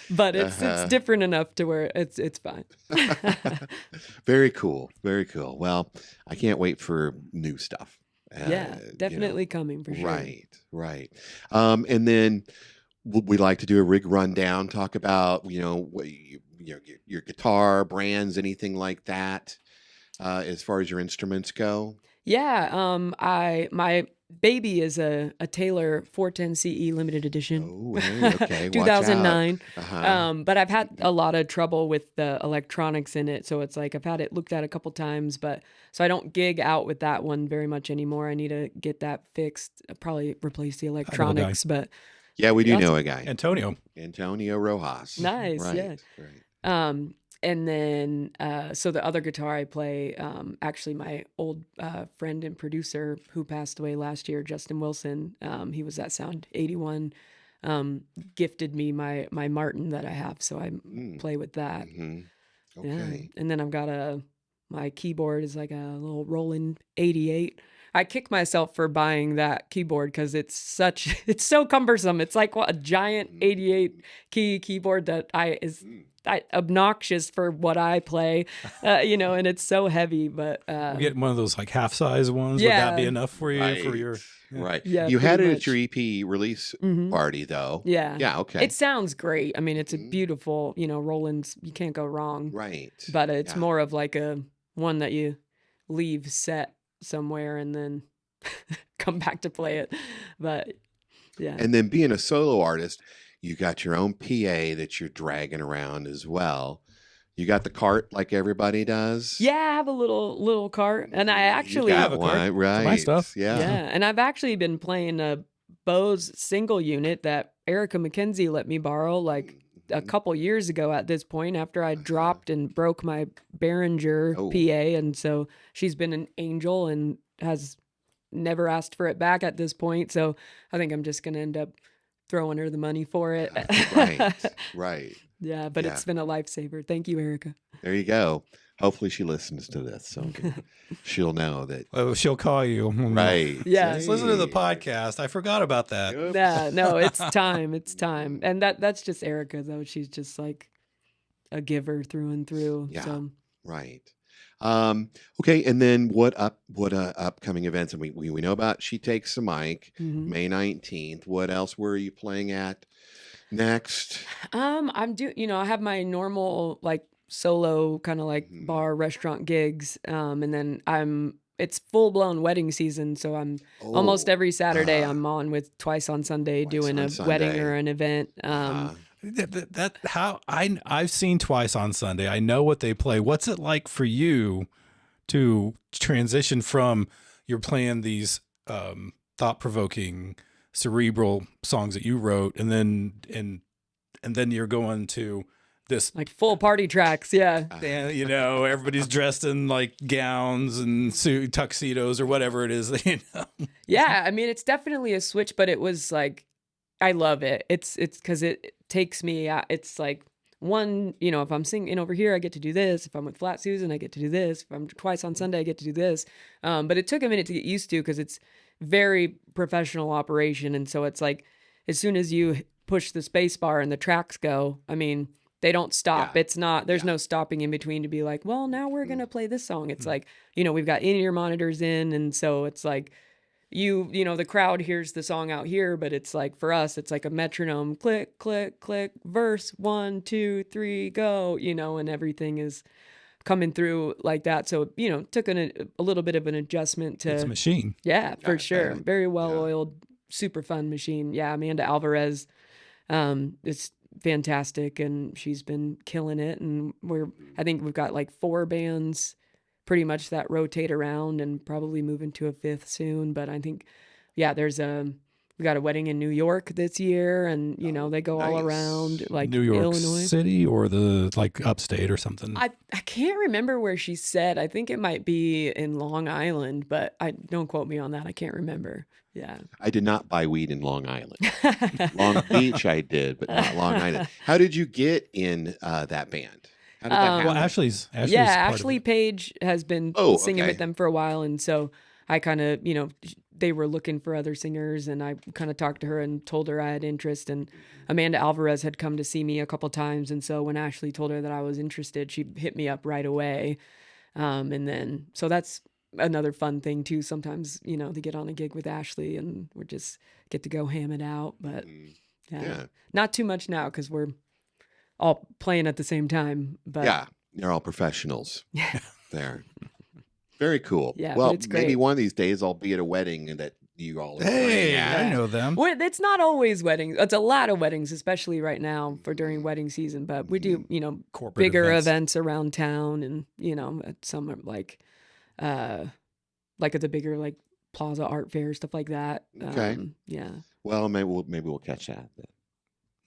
[SPEAKER 3] But it's different enough to where it's fine.
[SPEAKER 2] Very cool. Very cool. Well, I can't wait for new stuff.
[SPEAKER 3] Definitely coming for sure.
[SPEAKER 2] Right. And then we like to do a rig rundown, talk about, your guitar brands, anything like that. as far as your instruments go?
[SPEAKER 3] Yeah, my baby is a Taylor 410 CE limited edition.
[SPEAKER 2] Oh, hey, okay, watch out.
[SPEAKER 3] 2009.
[SPEAKER 2] Uh-huh.
[SPEAKER 3] But I've had a lot of trouble with the electronics in it, so it's like I've had it looked at a couple times, but so I don't gig out with that one very much anymore. I need to get that fixed. I'll probably replace the electronics, but
[SPEAKER 2] Yeah, we do
[SPEAKER 3] Awesome.
[SPEAKER 2] know a guy.
[SPEAKER 1] Antonio
[SPEAKER 2] Rojas.
[SPEAKER 3] Nice,
[SPEAKER 2] Right,
[SPEAKER 3] yeah.
[SPEAKER 2] right.
[SPEAKER 3] And then, so the other guitar I play, actually my old friend and producer who passed away last year, Justin Wilson, he was at Sound 81, gifted me my Martin that I have, so I play with that.
[SPEAKER 2] Okay.
[SPEAKER 3] Yeah. And then I've got my keyboard is like a little Roland 88. I kick myself for buying that keyboard because it's so cumbersome. It's like a giant 88 key keyboard that is obnoxious for what I play, and it's so heavy, but
[SPEAKER 1] Get one of those like half size ones.
[SPEAKER 3] Yeah.
[SPEAKER 1] Would that be enough for you for your
[SPEAKER 2] Right.
[SPEAKER 3] Yeah,
[SPEAKER 2] You had it
[SPEAKER 3] pretty
[SPEAKER 2] at your EP release party though.
[SPEAKER 3] Yeah.
[SPEAKER 2] Yeah, okay.
[SPEAKER 3] It sounds great. I mean, it's a beautiful, Roland's, you can't go wrong.
[SPEAKER 2] Right.
[SPEAKER 3] But it's more of like a one that you leave set somewhere and then come back to play it. But yeah.
[SPEAKER 2] And then being a solo artist, you got your own PA that you're dragging around as well. You got the cart like everybody does?
[SPEAKER 3] Yeah, I have a little cart, and I actually
[SPEAKER 2] You
[SPEAKER 1] have
[SPEAKER 2] got
[SPEAKER 1] a cart.
[SPEAKER 2] one, right?
[SPEAKER 1] It's my stuff.
[SPEAKER 2] Yeah.
[SPEAKER 3] Yeah, and I've actually been playing a Bose single unit that Erica McKenzie let me borrow like a couple years ago at this point after I dropped and broke my Behringer PA, and so she's been an angel and has never asked for it back at this point. So I think I'm just going to end up throwing her the money for it.
[SPEAKER 2] Right.
[SPEAKER 3] Yeah, but
[SPEAKER 2] Yeah.
[SPEAKER 3] it's been a lifesaver. Thank you, Erica.
[SPEAKER 2] There you go. Hopefully she listens to this, so she'll know that.
[SPEAKER 1] Oh, she'll call you.
[SPEAKER 2] Right.
[SPEAKER 3] Yeah.
[SPEAKER 1] Let's listen to the podcast. I forgot about that.
[SPEAKER 2] Yep.
[SPEAKER 3] Yeah, no, it's time. It's time. And that's just Erica though. She's just like a giver through and through.
[SPEAKER 2] Yeah.
[SPEAKER 3] So
[SPEAKER 2] Right. Okay, and then what upcoming events? And we know about She Takes the Mic, May 19th. What else were you playing at next?
[SPEAKER 3] I have my normal like solo kind of like bar restaurant gigs. And then it's full blown wedding season. So I'm almost every Saturday I'm on with Twice on Sunday doing a wedding or an event.
[SPEAKER 1] I've seen Twice on Sunday. I know what they play. What's it like for you to transition from you're playing these thought-provoking, cerebral songs that you wrote, and then you're going to this
[SPEAKER 3] like full party tracks, yeah.
[SPEAKER 1] And, everybody's dressed in like gowns and tuxedos or whatever it is,
[SPEAKER 3] Yeah, I mean, it's definitely a switch, but it was like, I love it. It's because it takes me out. It's like one, if I'm singing over here, I get to do this. If I'm with Flat Susan, I get to do this. If I'm Twice on Sunday, I get to do this. But it took a minute to get used to because it's very professional operation. And so it's like, as soon as you push the space bar and the tracks go, I mean, they don't stop.
[SPEAKER 2] Yeah.
[SPEAKER 3] It's not, there's no stopping in between to be like, well, now we're going to play this song. It's like, we've got in-ear monitors in. And so it's like, the crowd hears the song out here, but it's like, for us, it's like a metronome, click, click, click, verse, 1, 2, 3, go, and everything is coming through like that. So, took a little bit of an adjustment to.
[SPEAKER 1] It's a machine.
[SPEAKER 3] Yeah, for sure.
[SPEAKER 2] Okay.
[SPEAKER 3] Very well-oiled, super fun machine. Yeah, Amanda Alvarez is fantastic, and she's been killing it. And I think we've got like 4 bands pretty much that rotate around, and probably moving to a 5th soon. But I think, yeah, we got a wedding in New York this year, and they go all
[SPEAKER 2] nice.
[SPEAKER 3] around like
[SPEAKER 1] New York
[SPEAKER 3] Illinois
[SPEAKER 1] City or the like upstate or something.
[SPEAKER 3] I can't remember where she said. I think it might be in Long Island, but don't quote me on that. I can't remember. Yeah.
[SPEAKER 2] I did not buy weed in Long Island. Long Beach I did, but not Long Island. How did you get in that band? How did that happen?
[SPEAKER 1] Well, Ashley's part of
[SPEAKER 3] Ashley
[SPEAKER 1] it.
[SPEAKER 3] Page has been singing with them for a while, and so I kind of, they were looking for other singers, and I kind of talked to her and told her I had interest, and Amanda Alvarez had come to see me a couple times, and so when Ashley told her that I was interested, she hit me up right away, and then, so that's another fun thing too, sometimes, to get on a gig with Ashley, and we just get to go ham it out, but yeah. Not too much now, because we're all playing at the same time, but
[SPEAKER 2] yeah, they're all professionals there. Very cool.
[SPEAKER 3] Yeah,
[SPEAKER 2] Well,
[SPEAKER 3] but it's
[SPEAKER 2] maybe
[SPEAKER 3] great.
[SPEAKER 2] one of these days I'll be at a wedding that you all are
[SPEAKER 1] Hey,
[SPEAKER 2] playing at.
[SPEAKER 1] I know them.
[SPEAKER 3] Well, it's not always weddings. It's a lot of weddings, especially right now for during wedding season. But we do,
[SPEAKER 1] Corporate
[SPEAKER 3] bigger
[SPEAKER 1] events.
[SPEAKER 3] events around town, and at some are like at the bigger like Plaza Art Fair, stuff like that.
[SPEAKER 2] Okay.
[SPEAKER 3] Yeah.
[SPEAKER 2] Well, maybe we'll catch that then.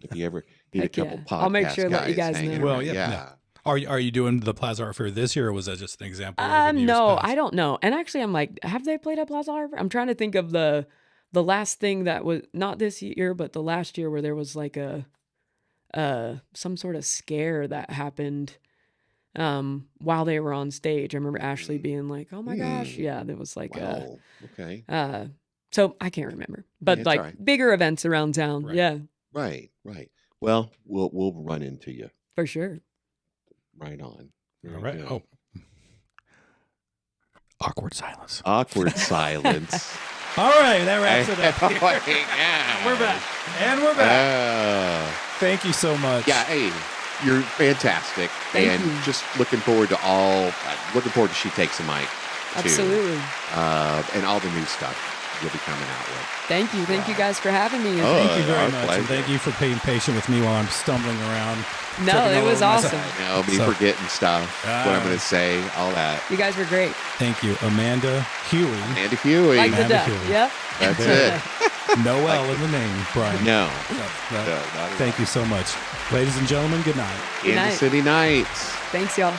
[SPEAKER 2] If you ever need a
[SPEAKER 3] Heck
[SPEAKER 2] couple
[SPEAKER 3] yeah.
[SPEAKER 2] podcast
[SPEAKER 3] I'll make sure to let you guys
[SPEAKER 2] hanging
[SPEAKER 3] know.
[SPEAKER 1] Well,
[SPEAKER 2] around.
[SPEAKER 1] yeah. Are you doing the Plaza Art Fair this year, or was that just an example? Of years
[SPEAKER 3] No,
[SPEAKER 1] past?
[SPEAKER 3] I don't know. And actually, I'm like, have they played at Plaza Art Fair? I'm trying to think of the last thing that was not this year, but the last year where there was like a some sort of scare that happened while they were on stage. I remember Ashley being like, "Oh my gosh, yeah," there was like
[SPEAKER 2] Wow. Okay.
[SPEAKER 3] so I can't remember, but
[SPEAKER 2] It's
[SPEAKER 3] like
[SPEAKER 2] all right.
[SPEAKER 3] bigger events around town,
[SPEAKER 1] Right.
[SPEAKER 3] yeah,
[SPEAKER 2] Right. Well, we'll run into you.
[SPEAKER 3] for sure.
[SPEAKER 2] Right on. Very
[SPEAKER 1] All right.
[SPEAKER 2] good.
[SPEAKER 1] Oh. Awkward silence.
[SPEAKER 2] Awkward silence.
[SPEAKER 1] All right, that wraps it up.
[SPEAKER 2] Yeah.
[SPEAKER 1] We're back. And we're back. Thank you so much.
[SPEAKER 2] Yeah, hey, you're fantastic.
[SPEAKER 3] Thank
[SPEAKER 2] and
[SPEAKER 3] you.
[SPEAKER 2] just looking forward to She Takes a Mic. Too.
[SPEAKER 3] Absolutely.
[SPEAKER 2] And all the new stuff you'll be coming out with.
[SPEAKER 3] Thank you guys for having me.
[SPEAKER 2] Oh,
[SPEAKER 1] Thank you very
[SPEAKER 2] our
[SPEAKER 1] much. And
[SPEAKER 2] pleasure.
[SPEAKER 1] thank you for being patient with me while I'm stumbling around.
[SPEAKER 3] No,
[SPEAKER 1] tripping
[SPEAKER 3] it
[SPEAKER 1] all
[SPEAKER 3] was
[SPEAKER 1] over myself.
[SPEAKER 3] awesome.
[SPEAKER 2] I know, me
[SPEAKER 1] So-
[SPEAKER 2] forgetting stuff, what I'm going to say, all that.
[SPEAKER 3] You guys were great.
[SPEAKER 1] Thank you, Amanda Hughey.
[SPEAKER 2] Amanda Hughey.
[SPEAKER 3] Like the
[SPEAKER 1] Amanda
[SPEAKER 3] duck.
[SPEAKER 1] Hughey.
[SPEAKER 3] Yep.
[SPEAKER 2] That's
[SPEAKER 1] Yeah.
[SPEAKER 2] it.
[SPEAKER 1] No L in the name, Brian.
[SPEAKER 2] No.
[SPEAKER 1] No.
[SPEAKER 2] No, not at
[SPEAKER 1] Thank you so much. Ladies and gentlemen, good night.
[SPEAKER 2] Kansas
[SPEAKER 3] night.
[SPEAKER 2] City Nights.
[SPEAKER 3] Thanks, y'all.